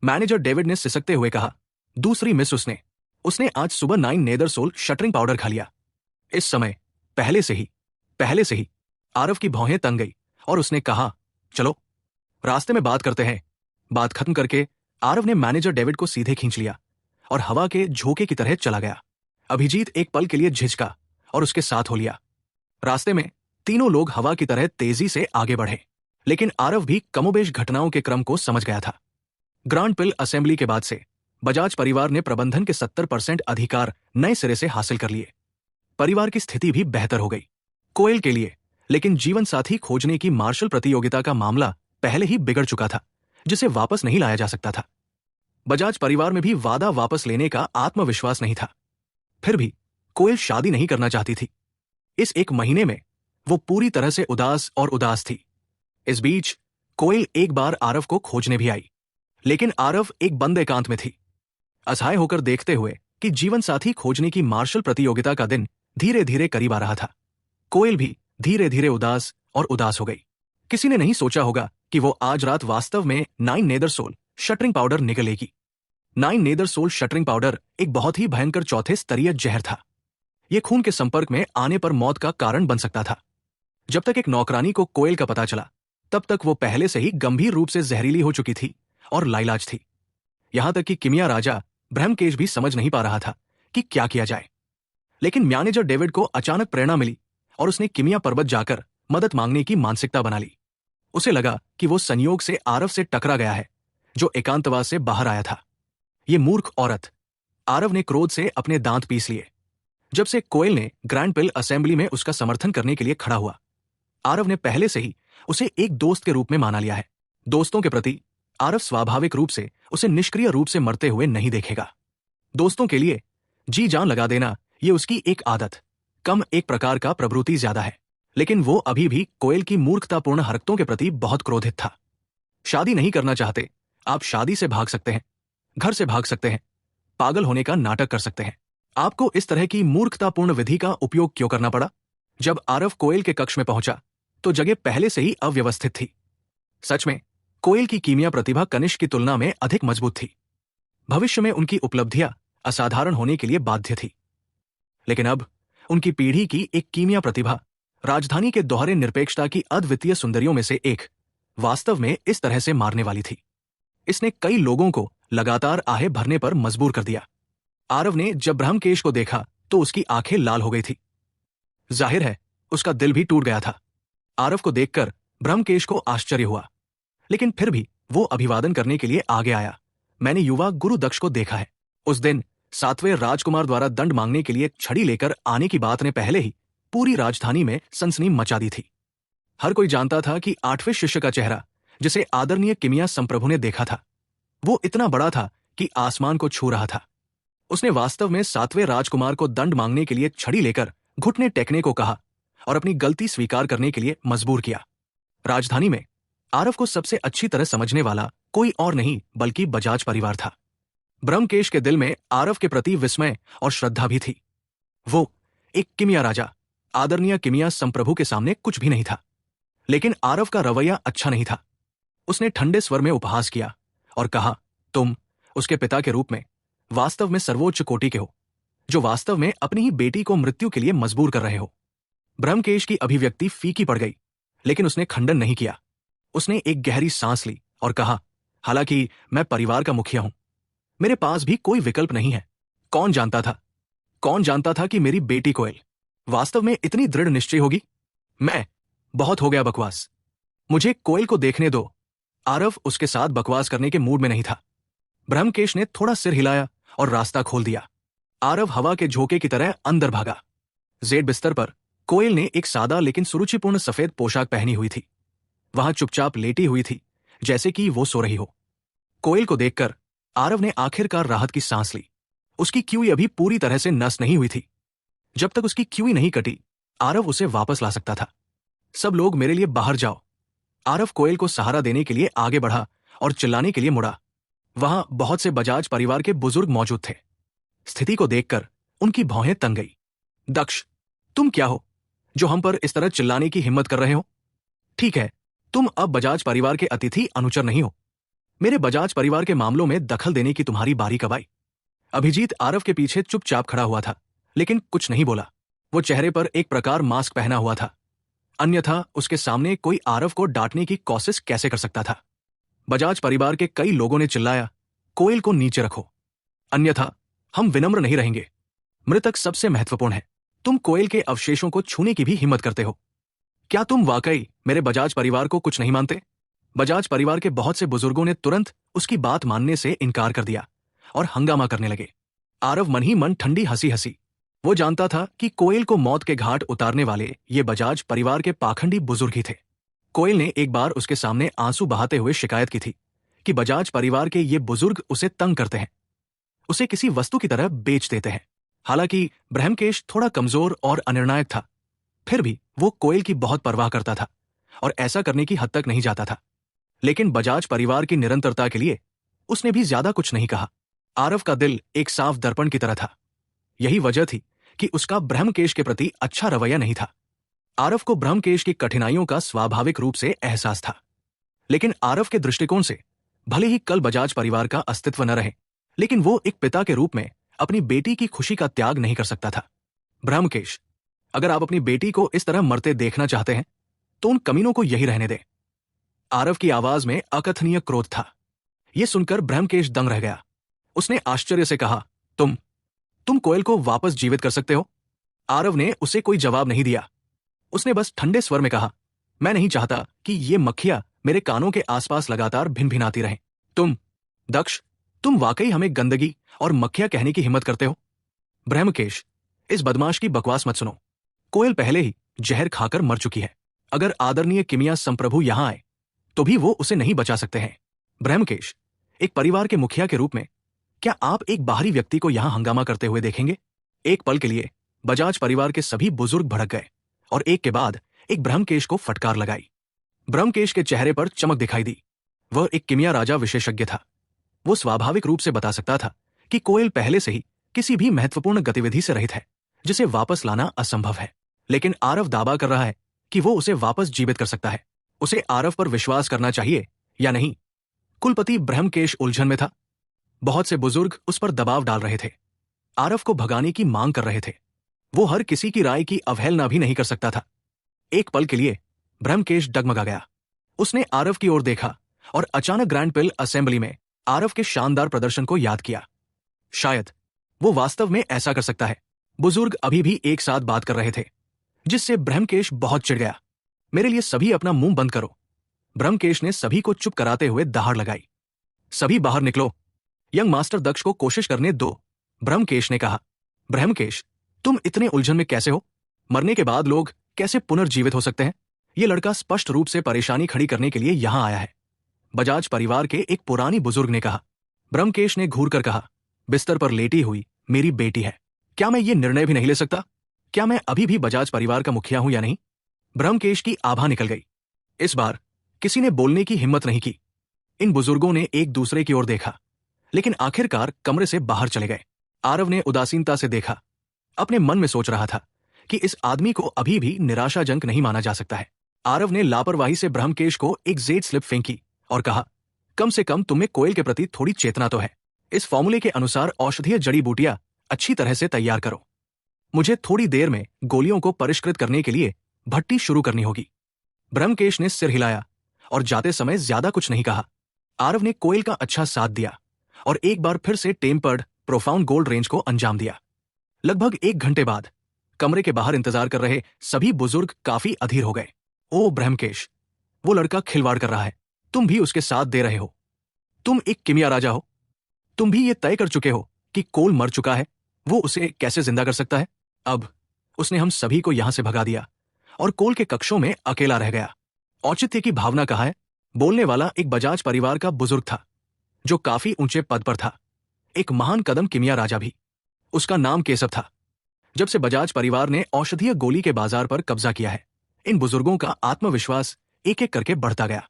मैनेजर डेविड ने सिसकते हुए कहा, दूसरी मिस उसने आज सुबह 9 नेदरसोल शटरिंग पाउडर खा लिया। इस समय पहले से ही आरव की भौहें तंग गई और उसने कहा, चलो रास्ते में बात करते हैं। बात खत्म करके आरव ने मैनेजर डेविड को सीधे खींच लिया और हवा के झोंके की तरह चला गया। अभिजीत एक पल के लिए झिझका और उसके साथ हो लिया। रास्ते में तीनों लोग हवा की तरह तेजी से आगे बढ़े, लेकिन आरव भी कमोबेश घटनाओं के क्रम को समझ गया था। ग्रांड पिल असेंबली के बाद से बजाज परिवार ने प्रबंधन के 70% अधिकार नए सिरे से हासिल कर लिए। परिवार की स्थिति भी बेहतर हो गई कोयल के लिए, लेकिन जीवन साथी खोजने की मार्शल प्रतियोगिता का मामला पहले ही बिगड़ चुका था, जिसे वापस नहीं लाया जा सकता था। बजाज परिवार में भी वादा वापस लेने का आत्मविश्वास नहीं था। फिर भी कोयल शादी नहीं करना चाहती थी। इस एक महीने में वो पूरी तरह से उदास थी। इस बीच कोयल एक बार आरव को खोजने भी आई, लेकिन आरव एक बंद एकांत में थी, असहाय होकर देखते हुए कि जीवन साथी खोजने की मार्शल प्रतियोगिता का दिन धीरे धीरे करीब आ रहा था। कोयल भी धीरे धीरे उदास हो गई। किसी ने नहीं सोचा होगा कि वो आज रात वास्तव में 9 नेदरसोल शटरिंग पाउडर निगलेगी। 9 नेदरसोल शटरिंग पाउडर एक बहुत ही भयंकर चौथे स्तरीय जहर था। यह खून के संपर्क में आने पर मौत का कारण बन सकता था। जब तक एक नौकरानी को कोयल का पता चला, तब तक वो पहले से ही गंभीर रूप से जहरीली हो चुकी थी और लाइलाज थी। यहां तक कि किमिया राजा ब्रह्मकेश भी समझ नहीं पा रहा था कि क्या किया जाए। लेकिन मैनेजर डेविड को अचानक प्रेरणा मिली और उसने किमिया पर्वत जाकर मदद मांगने की मानसिकता बना ली। उसे लगा कि वो संयोग से आरव से टकरा गया है, जो एकांतवास से बाहर आया था। ये मूर्ख औरत। आरव ने क्रोध से अपने दांत पीस लिए। जब से कोयल ने ग्रैंड पिल असेंबली में उसका समर्थन करने के लिए खड़ा हुआ, आरव ने पहले से ही उसे एक दोस्त के रूप में माना लिया है। दोस्तों के प्रति आरव स्वाभाविक रूप से उसे निष्क्रिय रूप से मरते हुए नहीं देखेगा। दोस्तों के लिए जी जान लगा देना ये उसकी एक आदत, कम एक प्रकार का प्रवृत्ति ज्यादा है। लेकिन वो अभी भी कोयल की मूर्खतापूर्ण हरकतों के प्रति बहुत क्रोधित था। शादी नहीं करना चाहते, आप शादी से भाग सकते हैं, घर से भाग सकते हैं, पागल होने का नाटक कर सकते हैं। आपको इस तरह की मूर्खतापूर्ण विधि का उपयोग क्यों करना पड़ा? जब आरव कोयल के कक्ष में पहुंचा तो जगह पहले से ही अव्यवस्थित थी। सच में कोयल की कीमिया प्रतिभा कनिष्क की तुलना में अधिक मजबूत थी। भविष्य में उनकी उपलब्धियां असाधारण होने के लिए बाध्य थी, लेकिन अब उनकी पीढ़ी की एक कीमिया प्रतिभा राजधानी के दोहरे निरपेक्षता की अद्वितीय सुंदरियों में से एक वास्तव में इस तरह से मारने वाली थी। इसने कई लोगों को लगातार आहें भरने पर मजबूर कर दिया। आरव ने जब ब्रह्मकेश को देखा तो उसकी आंखें लाल हो गई थी। जाहिर है उसका दिल भी टूट गया था। आरव को देखकर ब्रह्मकेश को आश्चर्य हुआ, लेकिन फिर भी वो अभिवादन करने के लिए आगे आया। मैंने युवा गुरु दक्ष को देखा है। उस दिन 7वें राजकुमार द्वारा दंड मांगने के लिए छड़ी लेकर आने की बात ने पहले ही पूरी राजधानी में सनसनी मचा दी थी। हर कोई जानता था कि 8वें शिष्य का चेहरा, जिसे आदरणीय किमिया संप्रभु ने देखा था, वो इतना बड़ा था कि आसमान को छू रहा था। उसने वास्तव में 7वें राजकुमार को दंड मांगने के लिए छड़ी लेकर घुटने टेकने को कहा और अपनी गलती स्वीकार करने के लिए मजबूर किया। राजधानी में आरव को सबसे अच्छी तरह समझने वाला कोई और नहीं बल्कि बजाज परिवार था। ब्रह्मकेश के दिल में आरव के प्रति विस्मय और श्रद्धा भी थी। वो एक किमिया राजा, आदरणीय किमिया संप्रभु के सामने कुछ भी नहीं था। लेकिन आरव का रवैया अच्छा नहीं था। उसने ठंडे स्वर में उपहास किया और कहा, तुम उसके पिता के रूप में वास्तव में सर्वोच्च कोटि के हो, जो वास्तव में अपनी ही बेटी को मृत्यु के लिए मजबूर कर रहे हो। ब्रह्मकेश की अभिव्यक्ति फीकी पड़ गई, लेकिन उसने खंडन नहीं किया। उसने एक गहरी सांस ली और कहा, हालांकि मैं परिवार का मुखिया हूं, मेरे पास भी कोई विकल्प नहीं है। कौन जानता था कि मेरी बेटी कोयल वास्तव में इतनी दृढ़ निश्चय होगी। बहुत हो गया बकवास, मुझे कोयल को देखने दो। आरव उसके साथ बकवास करने के मूड में नहीं था। ब्रह्मकेश ने थोड़ा सिर हिलाया और रास्ता खोल दिया। आरव हवा के झोंके की तरह अंदर भागा। जेड बिस्तर पर कोयल ने एक सादा लेकिन सुरुचिपूर्ण सफेद पोशाक पहनी हुई थी। वहां चुपचाप लेटी हुई थी, जैसे कि वो सो रही हो। कोयल को देखकर आरव ने आखिरकार राहत की सांस ली। उसकी क्यूई अभी पूरी तरह से नष्ट नहीं हुई थी। जब तक उसकी क्यूई नहीं कटी, आरव उसे वापस ला सकता था। सब लोग मेरे लिए बाहर जाओ। आरव कोयल को सहारा देने के लिए आगे बढ़ा और चिल्लाने के लिए मुड़ा। वहां बहुत से बजाज परिवार के बुजुर्ग मौजूद थे। स्थिति को देखकर उनकी भौहें तन गई। दक्ष, तुम क्या हो जो हम पर इस तरह चिल्लाने की हिम्मत कर रहे हो? ठीक है, तुम अब बजाज परिवार के अतिथि अनुचर नहीं हो। मेरे बजाज परिवार के मामलों में दखल देने की तुम्हारी बारी कब आई? अभिजीत आरव के पीछे चुपचाप खड़ा हुआ था, लेकिन कुछ नहीं बोला। वो चेहरे पर एक प्रकार मास्क पहना हुआ था, अन्यथा उसके सामने कोई आरव को डांटने की कोशिश कैसे कर सकता था? बजाज परिवार के कई लोगों ने चिल्लाया, कोयल को नीचे रखो, अन्यथा हम विनम्र नहीं रहेंगे। मृतक सबसे महत्वपूर्ण है। तुम कोयल के अवशेषों को छूने की भी हिम्मत करते हो। क्या तुम वाकई मेरे बजाज परिवार को कुछ नहीं मानते? बजाज परिवार के बहुत से बुजुर्गों ने तुरंत उसकी बात मानने से इनकार कर दिया और हंगामा करने लगे। आरव मन ही मन ठंडी हंसी हंसी। वो जानता था कि कोयल को मौत के घाट उतारने वाले ये बजाज परिवार के पाखंडी बुजुर्ग ही थे। कोयल ने एक बार उसके सामने आंसू बहाते हुए शिकायत की थी कि बजाज परिवार के ये बुजुर्ग उसे तंग करते हैं, उसे किसी वस्तु की तरह बेच देते हैं। हालांकि ब्रह्मकेश थोड़ा कमजोर और अनिर्णायक था, फिर भी वो कोयल की बहुत परवाह करता था और ऐसा करने की हद तक नहीं जाता था। लेकिन बजाज परिवार की निरंतरता के लिए उसने भी ज्यादा कुछ नहीं कहा। आरव का दिल एक साफ दर्पण की तरह था। यही वजह थी कि उसका ब्रह्मकेश के प्रति अच्छा रवैया नहीं था। आरव को ब्रह्मकेश की कठिनाइयों का स्वाभाविक रूप से एहसास था, लेकिन आरव के दृष्टिकोण से भले ही कल बजाज परिवार का अस्तित्व न रहे, लेकिन वो एक पिता के रूप में अपनी बेटी की खुशी का त्याग नहीं कर सकता था। ब्रह्मकेश, अगर आप अपनी बेटी को इस तरह मरते देखना चाहते हैं तो उन कमीनों को यही रहने दें। आरव की आवाज में अकथनीय क्रोध था। यह सुनकर ब्रह्मकेश दंग रह गया। उसने आश्चर्य से कहा, तुम कोयल को वापस जीवित कर सकते हो? आरव ने उसे कोई जवाब नहीं दिया। उसने बस ठंडे स्वर में कहा, मैं नहीं चाहता कि ये मक्खियां मेरे कानों के आसपास लगातार भिनभिनाती रहें। दक्ष, तुम वाकई हमें गंदगी और मक्खियां कहने की हिम्मत करते हो? ब्रह्मकेश, इस बदमाश की बकवास मत सुनो। कोयल पहले ही जहर खाकर मर चुकी है। अगर आदरणीय किमिया संप्रभु यहां आए तो भी वो उसे नहीं बचा सकते हैं। ब्रह्मकेश, एक परिवार के मुखिया के रूप में क्या आप एक बाहरी व्यक्ति को यहां हंगामा करते हुए देखेंगे? एक पल के लिए बजाज परिवार के सभी बुजुर्ग भड़क गए और एक के बाद एक ब्रह्मकेश को फटकार लगाई। ब्रह्मकेश के चेहरे पर चमक दिखाई दी। वह एक किमिया राजा विशेषज्ञ था। वो स्वाभाविक रूप से बता सकता था कि कोयल पहले से ही किसी भी महत्वपूर्ण गतिविधि से रहित है, जिसे वापस लाना असंभव है। लेकिन आरव दावा कर रहा है कि वो उसे वापस जीवित कर सकता है। उसे आरव पर विश्वास करना चाहिए या नहीं? कुलपति ब्रह्मकेश उलझन में था। बहुत से बुजुर्ग उस पर दबाव डाल रहे थे, आरव को भगाने की मांग कर रहे थे। वो हर किसी की राय की अवहेलना भी नहीं कर सकता था। एक पल के लिए ब्रह्मकेश डगमगा गया। उसने आरव की ओर देखा और अचानक ग्रैंड पिल असेंबली में आरव के शानदार प्रदर्शन को याद किया। शायद वो वास्तव में ऐसा कर सकता है। बुजुर्ग अभी भी एक साथ बात कर रहे थे, जिससे ब्रह्मकेश बहुत चिढ़ गया। मेरे लिए सभी अपना मुंह बंद करो। ब्रह्मकेश ने सभी को चुप कराते हुए दहाड़ लगाई। सभी बाहर निकलो। यंग मास्टर दक्ष को कोशिश करने दो, ब्रह्मकेश ने कहा। ब्रह्मकेश, तुम इतने उलझन में कैसे हो? मरने के बाद लोग कैसे पुनर्जीवित हो सकते हैं? ये लड़का स्पष्ट रूप से परेशानी खड़ी करने के लिए यहां आया है, बजाज परिवार के एक पुरानी बुजुर्ग ने कहा। ब्रह्मकेश ने घूर कर कहा, बिस्तर पर लेटी हुई मेरी बेटी है। क्या मैं ये निर्णय भी नहीं ले सकता? क्या मैं अभी भी बजाज परिवार का मुखिया हूं या नहीं? ब्रह्मकेश की आभा निकल गई। इस बार किसी ने बोलने की हिम्मत नहीं की। इन बुजुर्गों ने एक दूसरे की ओर देखा, लेकिन आखिरकार कमरे से बाहर चले गए। आरव ने उदासीनता से देखा। अपने मन में सोच रहा था कि इस आदमी को अभी भी निराशाजनक नहीं माना जा सकता है। आरव ने लापरवाही से ब्रह्मकेश को एक जेड स्लिप फेंकी और कहा, कम से कम तुम्हें कोयल के प्रति थोड़ी चेतना तो है। इस फॉर्मूले के अनुसार औषधीय जड़ी बूटियां अच्छी तरह से तैयार करो। मुझे थोड़ी देर में गोलियों को परिष्कृत करने के लिए भट्टी शुरू करनी होगी। ब्रह्मकेश ने सिर हिलाया और जाते समय ज्यादा कुछ नहीं कहा। आरव ने कोयल का अच्छा साथ दिया और एक बार फिर से टेम्पर्ड प्रोफाउंड गोल्ड रेंज को अंजाम दिया। लगभग 1 घंटे बाद कमरे के बाहर इंतजार कर रहे सभी बुजुर्ग काफी अधीर हो गए। ओ ब्रह्मकेश, वो लड़का खिलवाड़ कर रहा है। तुम भी उसके साथ दे रहे हो। तुम एक किमिया राजा हो। तुम भी ये तय कर चुके हो कि कोल मर चुका है, वो उसे कैसे जिंदा कर सकता है? अब उसने हम सभी को यहां से भगा दिया और कोल के कक्षों में अकेला रह गया। औचित्य की भावना कहाँ है? बोलने वाला एक बजाज परिवार का बुजुर्ग था, जो काफी ऊंचे पद पर था। एक महान कदम किमिया राजा भी। उसका नाम केशव था। जब से बजाज परिवार ने औषधीय गोली के बाजार पर कब्जा किया है, इन बुजुर्गों का आत्मविश्वास एक एक करके बढ़ता गया।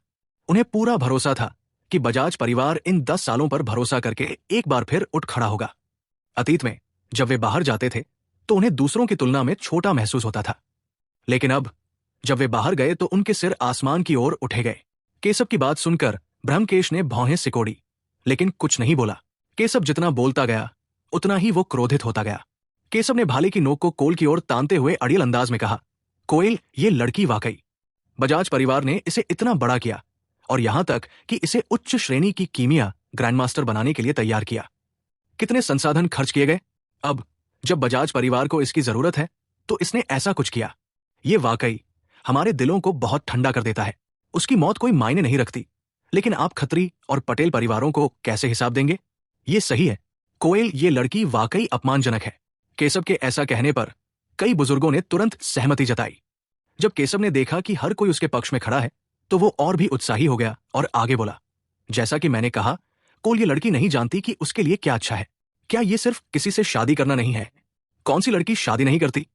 उन्हें पूरा भरोसा था कि बजाज परिवार इन 10 सालों पर भरोसा करके एक बार फिर उठ खड़ा होगा। अतीत में जब वे बाहर जाते थे तो उन्हें दूसरों की तुलना में छोटा महसूस होता था, लेकिन अब जब वे बाहर गए तो उनके सिर आसमान की ओर उठे गए। केशव की बात सुनकर ब्रह्मकेश ने भौहें सिकोड़ी, लेकिन कुछ नहीं बोला। केशव जितना बोलता गया उतना ही वो क्रोधित होता गया। केशव ने भाले की नोक को कोल की ओर तानते हुए अड़ियल अंदाज में कहा, कोयल, ये लड़की वाकई बजाज परिवार ने इसे इतना बड़ा किया और यहां तक कि इसे उच्च श्रेणी की कीमिया ग्रैंडमास्टर बनाने के लिए तैयार किया। कितने संसाधन खर्च किए गए। अब जब बजाज परिवार को इसकी जरूरत है तो इसने ऐसा कुछ किया। ये वाकई हमारे दिलों को बहुत ठंडा कर देता है। उसकी मौत कोई मायने नहीं रखती, लेकिन आप खत्री और पटेल परिवारों को कैसे हिसाब देंगे? ये सही है कोयल, ये लड़की वाकई अपमानजनक है। केशव के ऐसा कहने पर कई बुजुर्गों ने तुरंत सहमति जताई। जब केशव ने देखा कि हर कोई उसके पक्ष में खड़ा है तो वो और भी उत्साही हो गया और आगे बोला, जैसा कि मैंने कहा, कोल, ये लड़की नहीं जानती कि उसके लिए क्या अच्छा है। क्या ये सिर्फ किसी से शादी करना नहीं है? कौन सी लड़की शादी नहीं करती?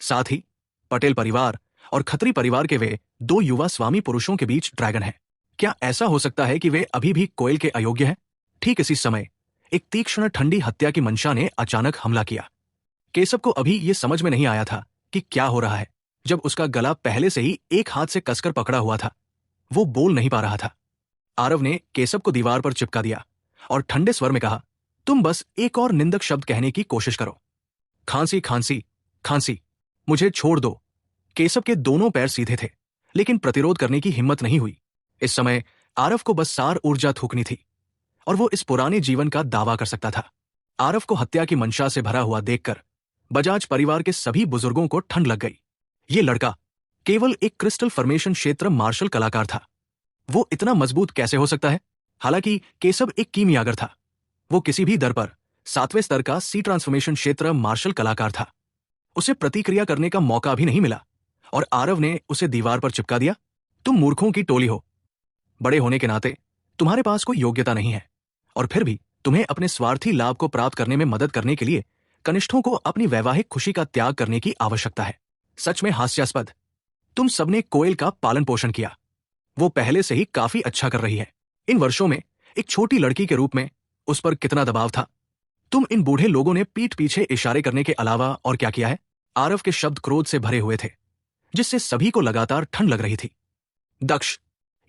साथ ही पटेल परिवार और खत्री परिवार के वे 2 युवा स्वामी पुरुषों के बीच ड्रैगन है। क्या ऐसा हो सकता है कि वे अभी भी कोयल के अयोग्य हैं? ठीक इसी समय एक तीक्ष्ण ठंडी हत्या की मंशा ने अचानक हमला किया। केशव को अभी ये समझ में नहीं आया था कि क्या हो रहा है। जब उसका गला पहले से ही एक हाथ से कसकर पकड़ा हुआ था, वो बोल नहीं पा रहा था। आरव ने केशव को दीवार पर चिपका दिया और ठंडे स्वर में कहा, तुम बस एक और निंदक शब्द कहने की कोशिश करो। खांसी खांसी खांसी, मुझे छोड़ दो। केशव के दोनों पैर सीधे थे, लेकिन प्रतिरोध करने की हिम्मत नहीं हुई। इस समय आरव को बस सार ऊर्जा थूकनी थी और वो इस पुराने जीवन का दावा कर सकता था। आरव को हत्या की मंशा से भरा हुआ देखकर बजाज परिवार के सभी बुजुर्गों को ठंड लग गई। ये लड़का केवल एक क्रिस्टल फॉर्मेशन क्षेत्र मार्शल कलाकार था। वो इतना मजबूत कैसे हो सकता है? हालांकि केशव एक कीमियागर था, वो किसी भी दर पर 7वें स्तर का सी ट्रांसफॉर्मेशन क्षेत्र मार्शल कलाकार था। उसे प्रतिक्रिया करने का मौका भी नहीं मिला और आरव ने उसे दीवार पर चिपका दिया। तुम मूर्खों की टोली हो। बड़े होने के नाते तुम्हारे पास कोई योग्यता नहीं है और फिर भी तुम्हें अपने स्वार्थी लाभ को प्राप्त करने में मदद करने के लिए कनिष्ठों को अपनी वैवाहिक खुशी का त्याग करने की आवश्यकता है। सच में हास्यास्पद। तुम सबने कोयल का पालन पोषण किया, वो पहले से ही काफी अच्छा कर रही है। इन वर्षों में एक छोटी लड़की के रूप में उस पर कितना दबाव था। तुम इन बूढ़े लोगों ने पीठ पीछे इशारे करने के अलावा और क्या किया है? आरव के शब्द क्रोध से भरे हुए थे, जिससे सभी को लगातार ठंड लग रही थी। दक्ष,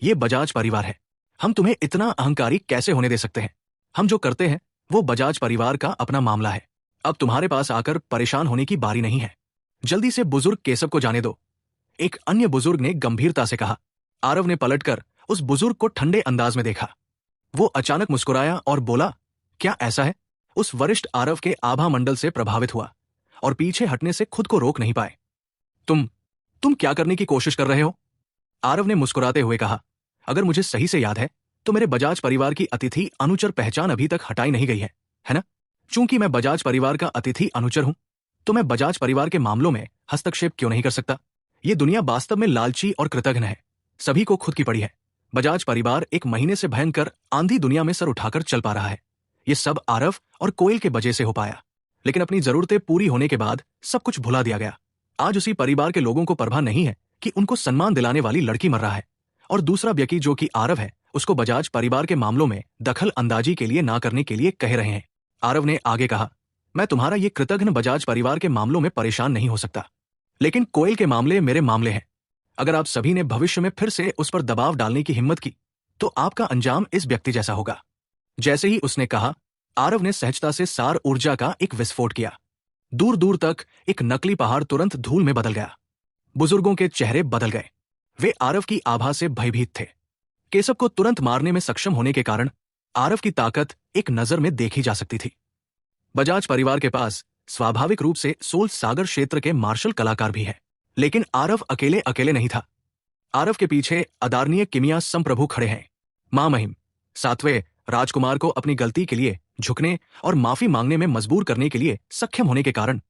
ये बजाज परिवार है। हम तुम्हें इतना अहंकारी कैसे होने दे सकते हैं? हम जो करते हैं वो बजाज परिवार का अपना मामला है। अब तुम्हारे पास आकर परेशान होने की बारी नहीं है। जल्दी से बुजुर्ग केशव को जाने दो, एक अन्य बुजुर्ग ने गंभीरता से कहा। आरव ने पलटकर उस बुजुर्ग को ठंडे अंदाज में देखा। वो अचानक मुस्कुराया और बोला, क्या ऐसा है? उस वरिष्ठ आरव के आभा मंडल से प्रभावित हुआ और पीछे हटने से खुद को रोक नहीं पाए। तुम क्या करने की कोशिश कर रहे हो? आरव ने मुस्कुराते हुए कहा, अगर मुझे सही से याद है तो मेरे बजाज परिवार की अतिथि अनुचर पहचान अभी तक हटाई नहीं गई है ना? चूंकि मैं बजाज परिवार का अतिथि अनुचर हूं तो मैं बजाज परिवार के मामलों में हस्तक्षेप क्यों नहीं कर सकता? ये दुनिया वास्तव में लालची और कृतघ्न है। सभी को खुद की पड़ी है। बजाज परिवार एक महीने से भयंकर आंधी दुनिया में सर उठाकर चल पा रहा है। ये सब आरव और कोयल के वजह से हो पाया, लेकिन अपनी जरूरतें पूरी होने के बाद सब कुछ भुला दिया गया। आज उसी परिवार के लोगों को परवाह नहीं है कि उनको सम्मान दिलाने वाली लड़की मर रहा है और दूसरा व्यक्ति जो कि आरव है उसको बजाज परिवार के मामलों में दखल अंदाजी के लिए ना करने के लिए कह रहे हैं। आरव ने आगे कहा, मैं तुम्हारा ये कृतघ्न बजाज परिवार के मामलों में परेशान नहीं हो सकता, लेकिन कोयल के मामले मेरे मामले हैं। अगर आप सभी ने भविष्य में फिर से उस पर दबाव डालने की हिम्मत की तो आपका अंजाम इस व्यक्ति जैसा होगा। जैसे ही उसने कहा, आरव ने सहजता से सार ऊर्जा का एक विस्फोट किया। दूर दूर तक एक नकली पहाड़ तुरंत धूल में बदल गया। बुजुर्गों के चेहरे बदल गए। वे आरव की आभा से भयभीत थे। केशव को तुरंत मारने में सक्षम होने के कारण आरव की ताकत एक नजर में देखी जा सकती थी। बजाज परिवार के पास स्वाभाविक रूप से सोल सागर क्षेत्र के मार्शल कलाकार भी है, लेकिन आरव अकेले अकेले नहीं था। आरव के पीछे आदरणीय किमिया संप्रभु खड़े हैं। मां महिम 7वें राजकुमार को अपनी गलती के लिए झुकने और माफी मांगने में मजबूर करने के लिए सक्षम होने के कारण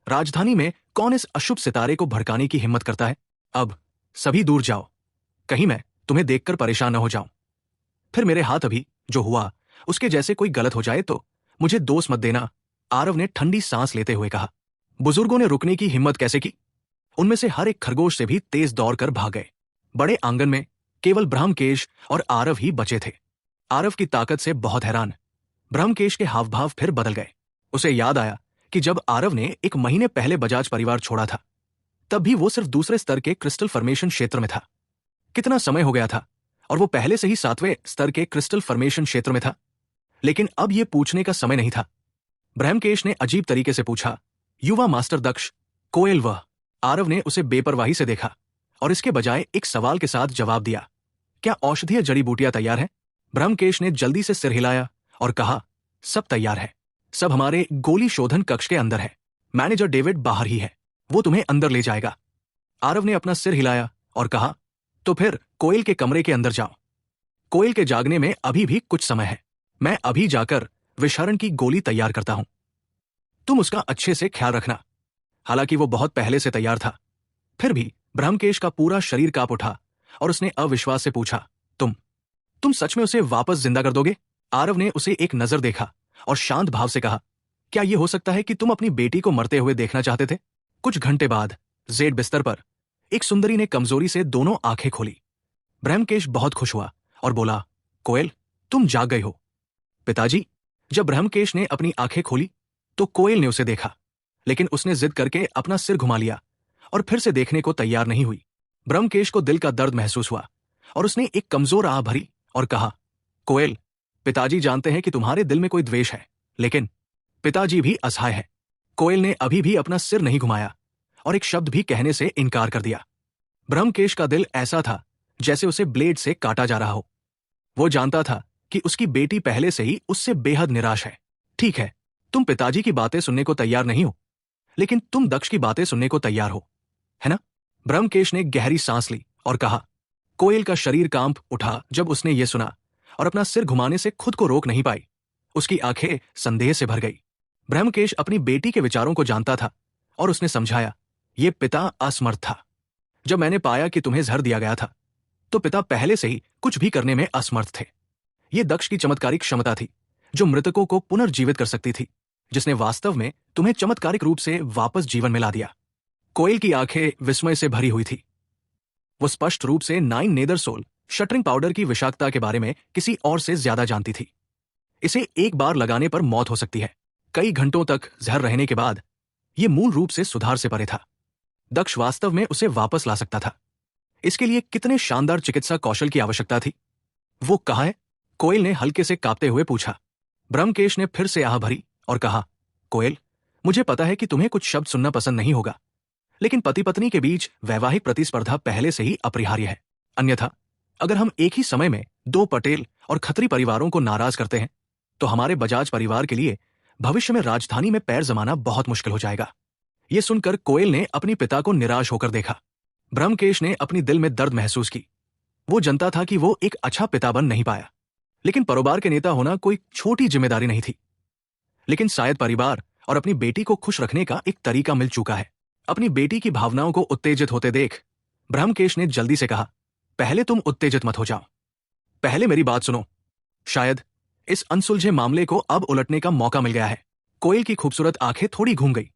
राजधानी में कौन इस अशुभ सितारे को भड़काने की हिम्मत करता है? अब सभी दूर जाओ, कहीं मैं तुम्हें देखकर परेशान न हो जाऊं। फिर मेरे हाथ अभी जो हुआ उसके जैसे कोई गलत हो जाए तो मुझे दोष मत देना, आरव ने ठंडी सांस लेते हुए कहा। बुजुर्गों ने रुकने की हिम्मत कैसे की? उनमें से हर एक खरगोश से भी तेज दौड़कर भाग गए। बड़े आंगन में केवल ब्रह्मकेश और आरव ही बचे थे। आरव की ताकत से बहुत हैरान ब्रह्मकेश के हाव भाव फिर बदल गए। उसे याद आया कि जब आरव ने 1 महीने पहले बजाज परिवार छोड़ा था, तब भी वो सिर्फ दूसरे स्तर के क्रिस्टल फॉर्मेशन क्षेत्र में था। कितना समय हो गया था और वो पहले से ही 7वें स्तर के क्रिस्टल फॉर्मेशन क्षेत्र में था। लेकिन अब ये पूछने का समय नहीं था। ब्रह्मकेश ने अजीब तरीके से पूछा, युवा मास्टर दक्ष, कोयल वह? आरव ने उसे बेपरवाही से देखा और इसके बजाय एक सवाल के साथ जवाब दिया, क्या औषधीय जड़ी बूटियां तैयार हैं? ब्रह्मकेश ने जल्दी से सिर हिलाया और कहा, सब तैयार है। सब हमारे गोली शोधन कक्ष के अंदर है। मैनेजर डेविड बाहर ही है, वो तुम्हें अंदर ले जाएगा। आरव ने अपना सिर हिलाया और कहा, तो फिर कोयल के कमरे के अंदर जाओ। कोयल के जागने में अभी भी कुछ समय है। मैं अभी जाकर विषहरण की गोली तैयार करता हूं। तुम उसका अच्छे से ख्याल रखना। हालांकि वो बहुत पहले से तैयार था, फिर भी ब्रह्मकेश का पूरा शरीर कांप उठा और उसने अविश्वास से पूछा, तुम सच में उसे वापस जिंदा कर दोगे? आरव ने उसे एक नजर देखा और शांत भाव से कहा, क्या यह हो सकता है कि तुम अपनी बेटी को मरते हुए देखना चाहते थे? कुछ घंटे बाद जेड बिस्तर पर एक सुंदरी ने कमजोरी से दोनों आंखें खोली। ब्रह्मकेश बहुत खुश हुआ और बोला, कोयल, तुम जाग गई हो। पिताजी। जब ब्रह्मकेश ने अपनी आंखें खोली तो कोयल ने उसे देखा, लेकिन उसने जिद करके अपना सिर घुमा लिया और फिर से देखने को तैयार नहीं हुई। ब्रह्मकेश को दिल का दर्द महसूस हुआ और उसने एक कमजोर आह भरी और कहा, कोयल, पिताजी जानते हैं कि तुम्हारे दिल में कोई द्वेष है, लेकिन पिताजी भी असहाय है। कोयल ने अभी भी अपना सिर नहीं घुमाया और एक शब्द भी कहने से इनकार कर दिया। ब्रह्मकेश का दिल ऐसा था जैसे उसे ब्लेड से काटा जा रहा हो। वो जानता था कि उसकी बेटी पहले से ही उससे बेहद निराश है। ठीक है, तुम पिताजी की बातें सुनने को तैयार नहीं हो, लेकिन तुम दक्ष की बातें सुनने को तैयार हो, है ना? ब्रह्मकेश ने गहरी सांस ली और कहा। कोयल का शरीर कांप उठा जब उसने ये सुना और अपना सिर घुमाने से खुद को रोक नहीं पाई। उसकी आंखें संदेह से भर गई। ब्रह्मकेश अपनी बेटी के विचारों को जानता था और उसने समझाया, ये पिता असमर्थ था। जब मैंने पाया कि तुम्हें जहर दिया गया था, तो पिता पहले से ही कुछ भी करने में असमर्थ थे। ये दक्ष की चमत्कारिक क्षमता थी जो मृतकों को पुनर्जीवित कर सकती थी, जिसने वास्तव में तुम्हें चमत्कारिक रूप से वापस जीवन में ला दिया। कोयल की आंखें विस्मय से भरी हुई थी। वो स्पष्ट रूप से 9 नेदरसोल शटरिंग पाउडर की विषाक्तता के बारे में किसी और से ज्यादा जानती थी। इसे एक बार लगाने पर मौत हो सकती है। कई घंटों तक जहर रहने के बाद यह मूल रूप से सुधार से परे था। दक्ष वास्तव में उसे वापस ला सकता था। इसके लिए कितने शानदार चिकित्सा कौशल की आवश्यकता थी? वो कहाँ है? कोयल ने हल्के से कांपते हुए पूछा। ब्रह्मकेश ने फिर से आह भरी और कहा, कोयल, मुझे पता है कि तुम्हें कुछ शब्द सुनना पसंद नहीं होगा, लेकिन पति पत्नी के बीच वैवाहिक प्रतिस्पर्धा पहले से ही अपरिहार्य है। अन्यथा अगर हम एक ही समय में 2 पटेल और खत्री परिवारों को नाराज करते हैं, तो हमारे बजाज परिवार के लिए भविष्य में राजधानी में पैर जमाना बहुत मुश्किल हो जाएगा। यह सुनकर कोयल ने अपने पिता को निराश होकर देखा। ब्रह्मकेश ने अपनी दिल में दर्द महसूस की। वो जानता था कि वो एक अच्छा पिता बन नहीं पाया, लेकिन परिवार के नेता होना कोई छोटी जिम्मेदारी नहीं थी। लेकिन शायद परिवार और अपनी बेटी को खुश रखने का एक तरीका मिल चुका है। अपनी बेटी की भावनाओं को उत्तेजित होते देख ब्रह्मकेश ने जल्दी से कहा, पहले तुम उत्तेजित मत हो जाओ, पहले मेरी बात सुनो। शायद इस अनसुलझे मामले को अब उलटने का मौका मिल गया है। कोयल की खूबसूरत आंखें थोड़ी घूम गई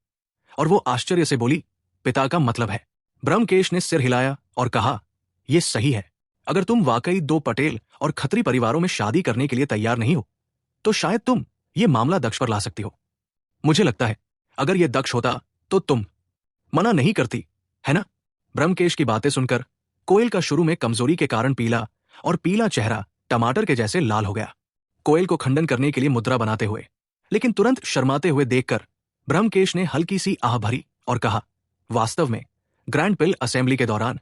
और वो आश्चर्य से बोली, पिता का मतलब है? ब्रह्मकेश ने सिर हिलाया और कहा, यह सही है। अगर तुम वाकई 2 पटेल और खत्री परिवारों में शादी करने के लिए तैयार नहीं हो, तो शायद तुम ये मामला दक्ष पर ला सकती हो। मुझे लगता है अगर यह दक्ष होता तो तुम मना नहीं करती, है ना? ब्रह्मकेश की बातें सुनकर कोयल का शुरू में कमजोरी के कारण पीला चेहरा टमाटर के जैसे लाल हो गया। कोयल को खंडन करने के लिए मुद्रा बनाते हुए, लेकिन तुरंत शर्माते हुए देखकर ब्रह्मकेश ने हल्की सी आह भरी और कहा, वास्तव में ग्रैंड पिल असेंबली के दौरान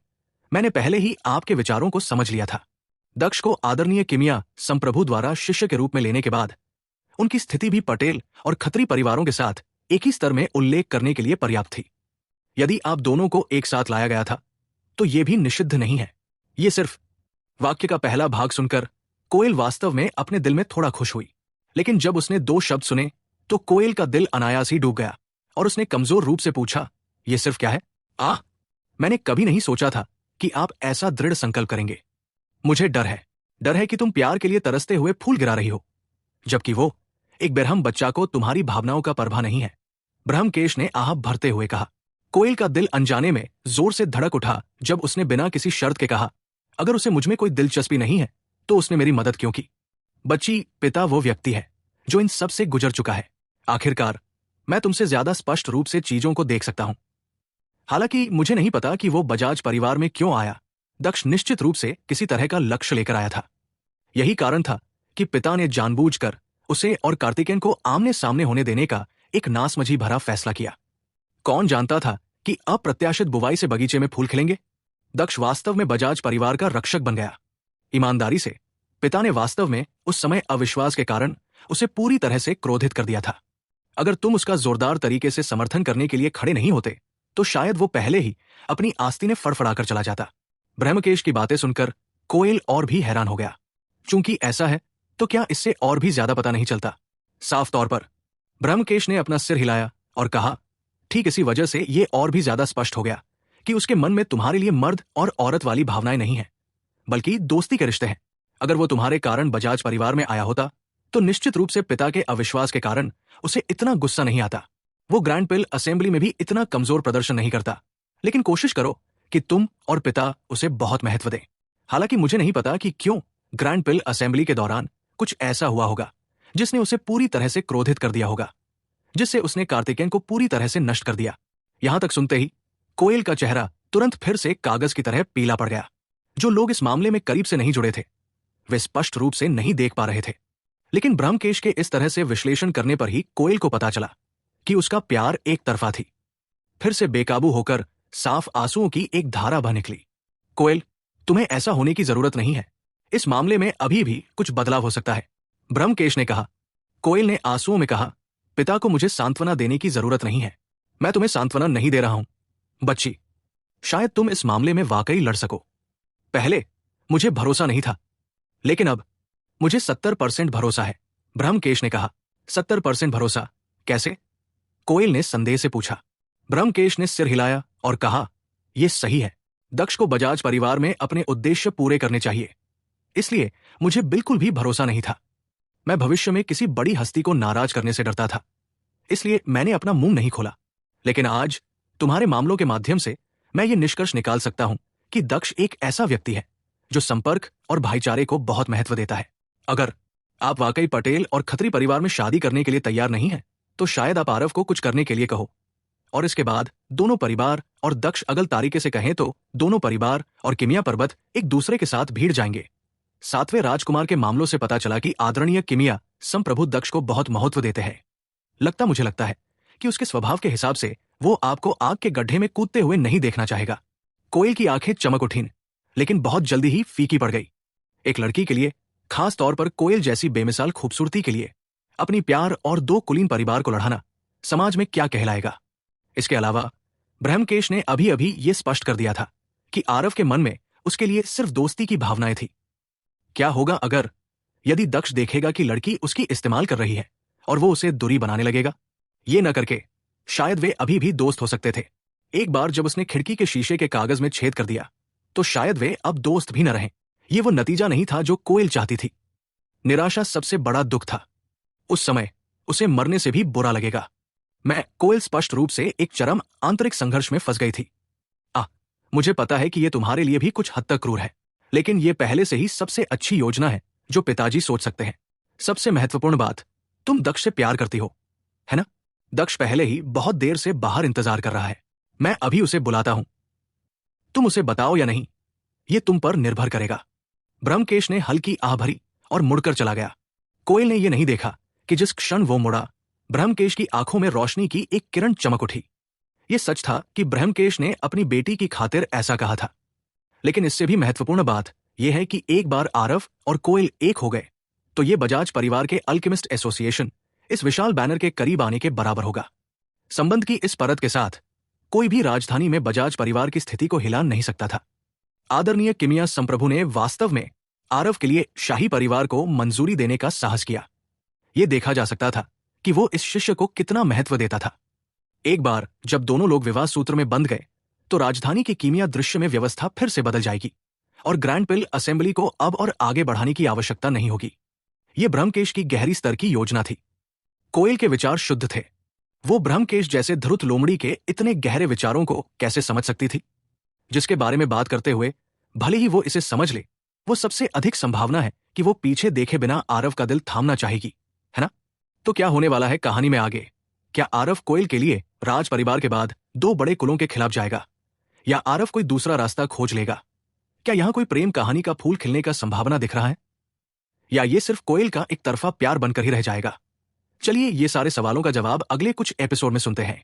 मैंने पहले ही आपके विचारों को समझ लिया था। दक्ष को आदरणीय किमिया संप्रभु द्वारा शिष्य के रूप में लेने के बाद उनकी स्थिति भी पटेल और खत्री परिवारों के साथ एक ही स्तर में उल्लेख करने के लिए पर्याप्त थी। यदि आप दोनों को एक साथ लाया गया था तो यह भी निषिद्ध नहीं है। यह सिर्फ वाक्य का पहला भाग सुनकर कोयल वास्तव में अपने दिल में थोड़ा खुश हुई, लेकिन जब उसने 2 शब्द सुने तो कोयल का दिल अनायास ही डूब गया और उसने कमजोर रूप से पूछा, यह सिर्फ क्या है? मैंने कभी नहीं सोचा था कि आप ऐसा दृढ़ संकल्प करेंगे। मुझे डर है कि तुम प्यार के लिए तरसते हुए फूल गिरा रही हो, जबकि वो एक बेरहम बच्चा को तुम्हारी भावनाओं का परवाह नहीं है। ब्रह्मकेश ने आह भरते हुए कहा। कोयल का दिल अनजाने में जोर से धड़क उठा जब उसने बिना किसी शर्त के कहा, अगर उसे मुझमें कोई दिलचस्पी नहीं है तो उसने मेरी मदद क्यों की? बच्ची, पिता वो व्यक्ति है जो इन सब से गुजर चुका है। आखिरकार मैं तुमसे ज्यादा स्पष्ट रूप से चीजों को देख सकता हूं। हालांकि मुझे नहीं पता कि वो बजाज परिवार में क्यों आया। दक्ष निश्चित रूप से किसी तरह का लक्ष्य लेकर आया था। यही कारण था कि पिता ने जानबूझकर उसे और कार्तिकेयन को आमने सामने होने देने का एक नासमझी भरा फैसला किया। कौन जानता था कि अप्रत्याशित बुवाई से बगीचे में फूल खिलेंगे? दक्ष वास्तव में बजाज परिवार का रक्षक बन गया। ईमानदारी से पिता ने वास्तव में उस समय अविश्वास के कारण उसे पूरी तरह से क्रोधित कर दिया था। अगर तुम उसका जोरदार तरीके से समर्थन करने के लिए खड़े नहीं होते तो शायद वो पहले ही अपनी आस्तीनें फड़फड़ाकर चला जाता। ब्रह्मकेश की बातें सुनकर कोयल और भी हैरान हो गया। चूंकि ऐसा है तो क्या इससे और भी ज्यादा पता नहीं चलता? साफ तौर पर ब्रह्मकेश ने अपना सिर हिलाया और कहा, ठीक इसी वजह से ये और भी ज्यादा स्पष्ट हो गया कि उसके मन में तुम्हारे लिए मर्द और औरत वाली भावनाएं नहीं हैं, बल्कि दोस्ती के रिश्ते हैं। अगर वो तुम्हारे कारण बजाज परिवार में आया होता तो निश्चित रूप से पिता के अविश्वास के कारण उसे इतना गुस्सा नहीं आता। वो ग्रैंड पिल असेंबली में भी इतना कमजोर प्रदर्शन नहीं करता। लेकिन कोशिश करो कि तुम और पिता उसे बहुत महत्व दें। हालांकि मुझे नहीं पता कि क्यों ग्रैंड पिल असेंबली के दौरान कुछ ऐसा हुआ होगा जिसने उसे पूरी तरह से क्रोधित कर दिया होगा, जिससे उसने कार्तिकेयन को पूरी तरह से नष्ट कर दिया। यहां तक सुनते ही कोयल का चेहरा तुरंत फिर से कागज की तरह पीला पड़ गया। जो लोग इस मामले में करीब से नहीं जुड़े थे वे स्पष्ट रूप से नहीं देख पा रहे थे, लेकिन ब्रह्मकेश के इस तरह से विश्लेषण करने पर ही कोयल को पता चला कि उसका प्यार एक तरफा थी। फिर से बेकाबू होकर साफ आंसुओं की एक धारा बह निकली। कोयल, तुम्हें ऐसा होने की जरूरत नहीं है। इस मामले में अभी भी कुछ बदलाव हो सकता है, ब्रह्मकेश ने कहा। कोयल ने आंसुओं में कहा, पिता को मुझे सांत्वना देने की जरूरत नहीं है। मैं तुम्हें सांत्वना नहीं दे रहा हूं। बच्ची, शायद तुम इस मामले में वाकई लड़ सको। पहले मुझे भरोसा नहीं था, लेकिन अब मुझे 70% भरोसा है, ब्रह्मकेश ने कहा। 70% भरोसा कैसे? कोयल ने संदेह से पूछा। ब्रह्मकेश ने सिर हिलाया और कहा, यह सही है। दक्ष को बजाज परिवार में अपने उद्देश्य पूरे करने चाहिए, इसलिए मुझे बिल्कुल भी भरोसा नहीं था। मैं भविष्य में किसी बड़ी हस्ती को नाराज करने से डरता था, इसलिए मैंने अपना मुंह नहीं खोला। लेकिन आज तुम्हारे मामलों के माध्यम से मैं ये निष्कर्ष निकाल सकता हूं कि दक्ष एक ऐसा व्यक्ति है जो संपर्क और भाईचारे को बहुत महत्व देता है। अगर आप वाकई पटेल और खत्री परिवार में शादी करने के लिए तैयार नहीं हैं, तो शायद आप आरव को कुछ करने के लिए कहो, और इसके बाद दोनों परिवार और दक्ष अगल तारीके से कहें तो दोनों परिवार और किमिया पर्वत एक दूसरे के साथ भीड़ जाएंगे। 7वें राजकुमार के मामलों से पता चला कि आदरणीय किमिया संप्रभु दक्ष को बहुत महत्व देते हैं। मुझे लगता है कि उसके स्वभाव के हिसाब से वो आपको आग के गड्ढे में कूदते हुए नहीं देखना चाहेगा। कोयल की आंखें चमक उठीं, लेकिन बहुत जल्दी ही फीकी पड़ गई। एक लड़की के लिए, खास तौर पर कोयल जैसी बेमिसाल खूबसूरती के लिए, अपनी प्यार और 2 कुलीन परिवार को लड़ाना समाज में क्या कहलाएगा? इसके अलावा ब्रह्मकेश ने अभी अभी ये स्पष्ट कर दिया था कि आरव के मन में उसके लिए सिर्फ दोस्ती की भावनाएं थी। क्या होगा यदि दक्ष देखेगा कि लड़की उसकी इस्तेमाल कर रही है और वो उसे दूरी बनाने लगेगा? ये न करके शायद वे अभी भी दोस्त हो सकते थे। एक बार जब उसने खिड़की के शीशे के कागज में छेद कर दिया तो शायद वे अब दोस्त भी न रहें। ये वो नतीजा नहीं था जो कोयल चाहती थी। निराशा सबसे बड़ा दुख था। उस समय उसे मरने से भी बुरा लगेगा। कोयल स्पष्ट रूप से एक चरम आंतरिक संघर्ष में फंस गई थी। मुझे पता है कि यह तुम्हारे लिए भी कुछ हद तक क्रूर है, लेकिन यह पहले से ही सबसे अच्छी योजना है जो पिताजी सोच सकते हैं। सबसे महत्वपूर्ण बात, तुम दक्ष से प्यार करती हो, है ना? दक्ष पहले ही बहुत देर से बाहर इंतजार कर रहा है। मैं अभी उसे बुलाता हूं। तुम उसे बताओ या नहीं, यह तुम पर निर्भर करेगा। ब्रह्मकेश ने हल्की आह भरी और मुड़कर चला गया। कोयल ने यह नहीं देखा कि जिस क्षण वो मुड़ा, ब्रह्मकेश की आंखों में रोशनी की एक किरण चमक उठी। यह सच था कि ब्रह्मकेश ने अपनी बेटी की खातिर ऐसा कहा था, लेकिन इससे भी महत्वपूर्ण बात यह है कि एक बार आरव और कोयल एक हो गए तो ये बजाज परिवार के अल्केमिस्ट एसोसिएशन इस विशाल बैनर के करीब आने के बराबर होगा। संबंध की इस परत के साथ कोई भी राजधानी में बजाज परिवार की स्थिति को हिला नहीं सकता था। आदरणीय किमिया संप्रभु ने वास्तव में आरव के लिए शाही परिवार को मंजूरी देने का साहस किया। यह देखा जा सकता था कि वो इस शिष्य को कितना महत्व देता था। एक बार जब दोनों लोग विवाह सूत्र में बंध गए तो राजधानी की कीमिया दृश्य में व्यवस्था फिर से बदल जाएगी। और ग्रैंड पिल असेंबली को अब और आगे बढ़ाने की आवश्यकता नहीं होगी। ये ब्रह्मकेश की गहरी स्तर की योजना थी। कोयल के विचार शुद्ध थे। वो ब्रह्मकेश जैसे धृत लोमड़ी के इतने गहरे विचारों को कैसे समझ सकती थी, जिसके बारे में बात करते हुए भले ही वो इसे समझ ले, वो सबसे अधिक संभावना है कि वो पीछे देखे बिना आरव का दिल थामना चाहेगी, है ना? तो क्या होने वाला है कहानी में आगे? क्या आरव कोयल के लिए राज परिवार के बाद दो बड़े कुलों के खिलाफ जाएगा, या आरव कोई दूसरा रास्ता खोज लेगा? क्या यहां कोई प्रेम कहानी का फूल खिलने का संभावना दिख रहा है, या ये सिर्फ कोयल का एक तरफा प्यार बनकर ही रह जाएगा? चलिए ये सारे सवालों का जवाब अगले कुछ एपिसोड में सुनते हैं।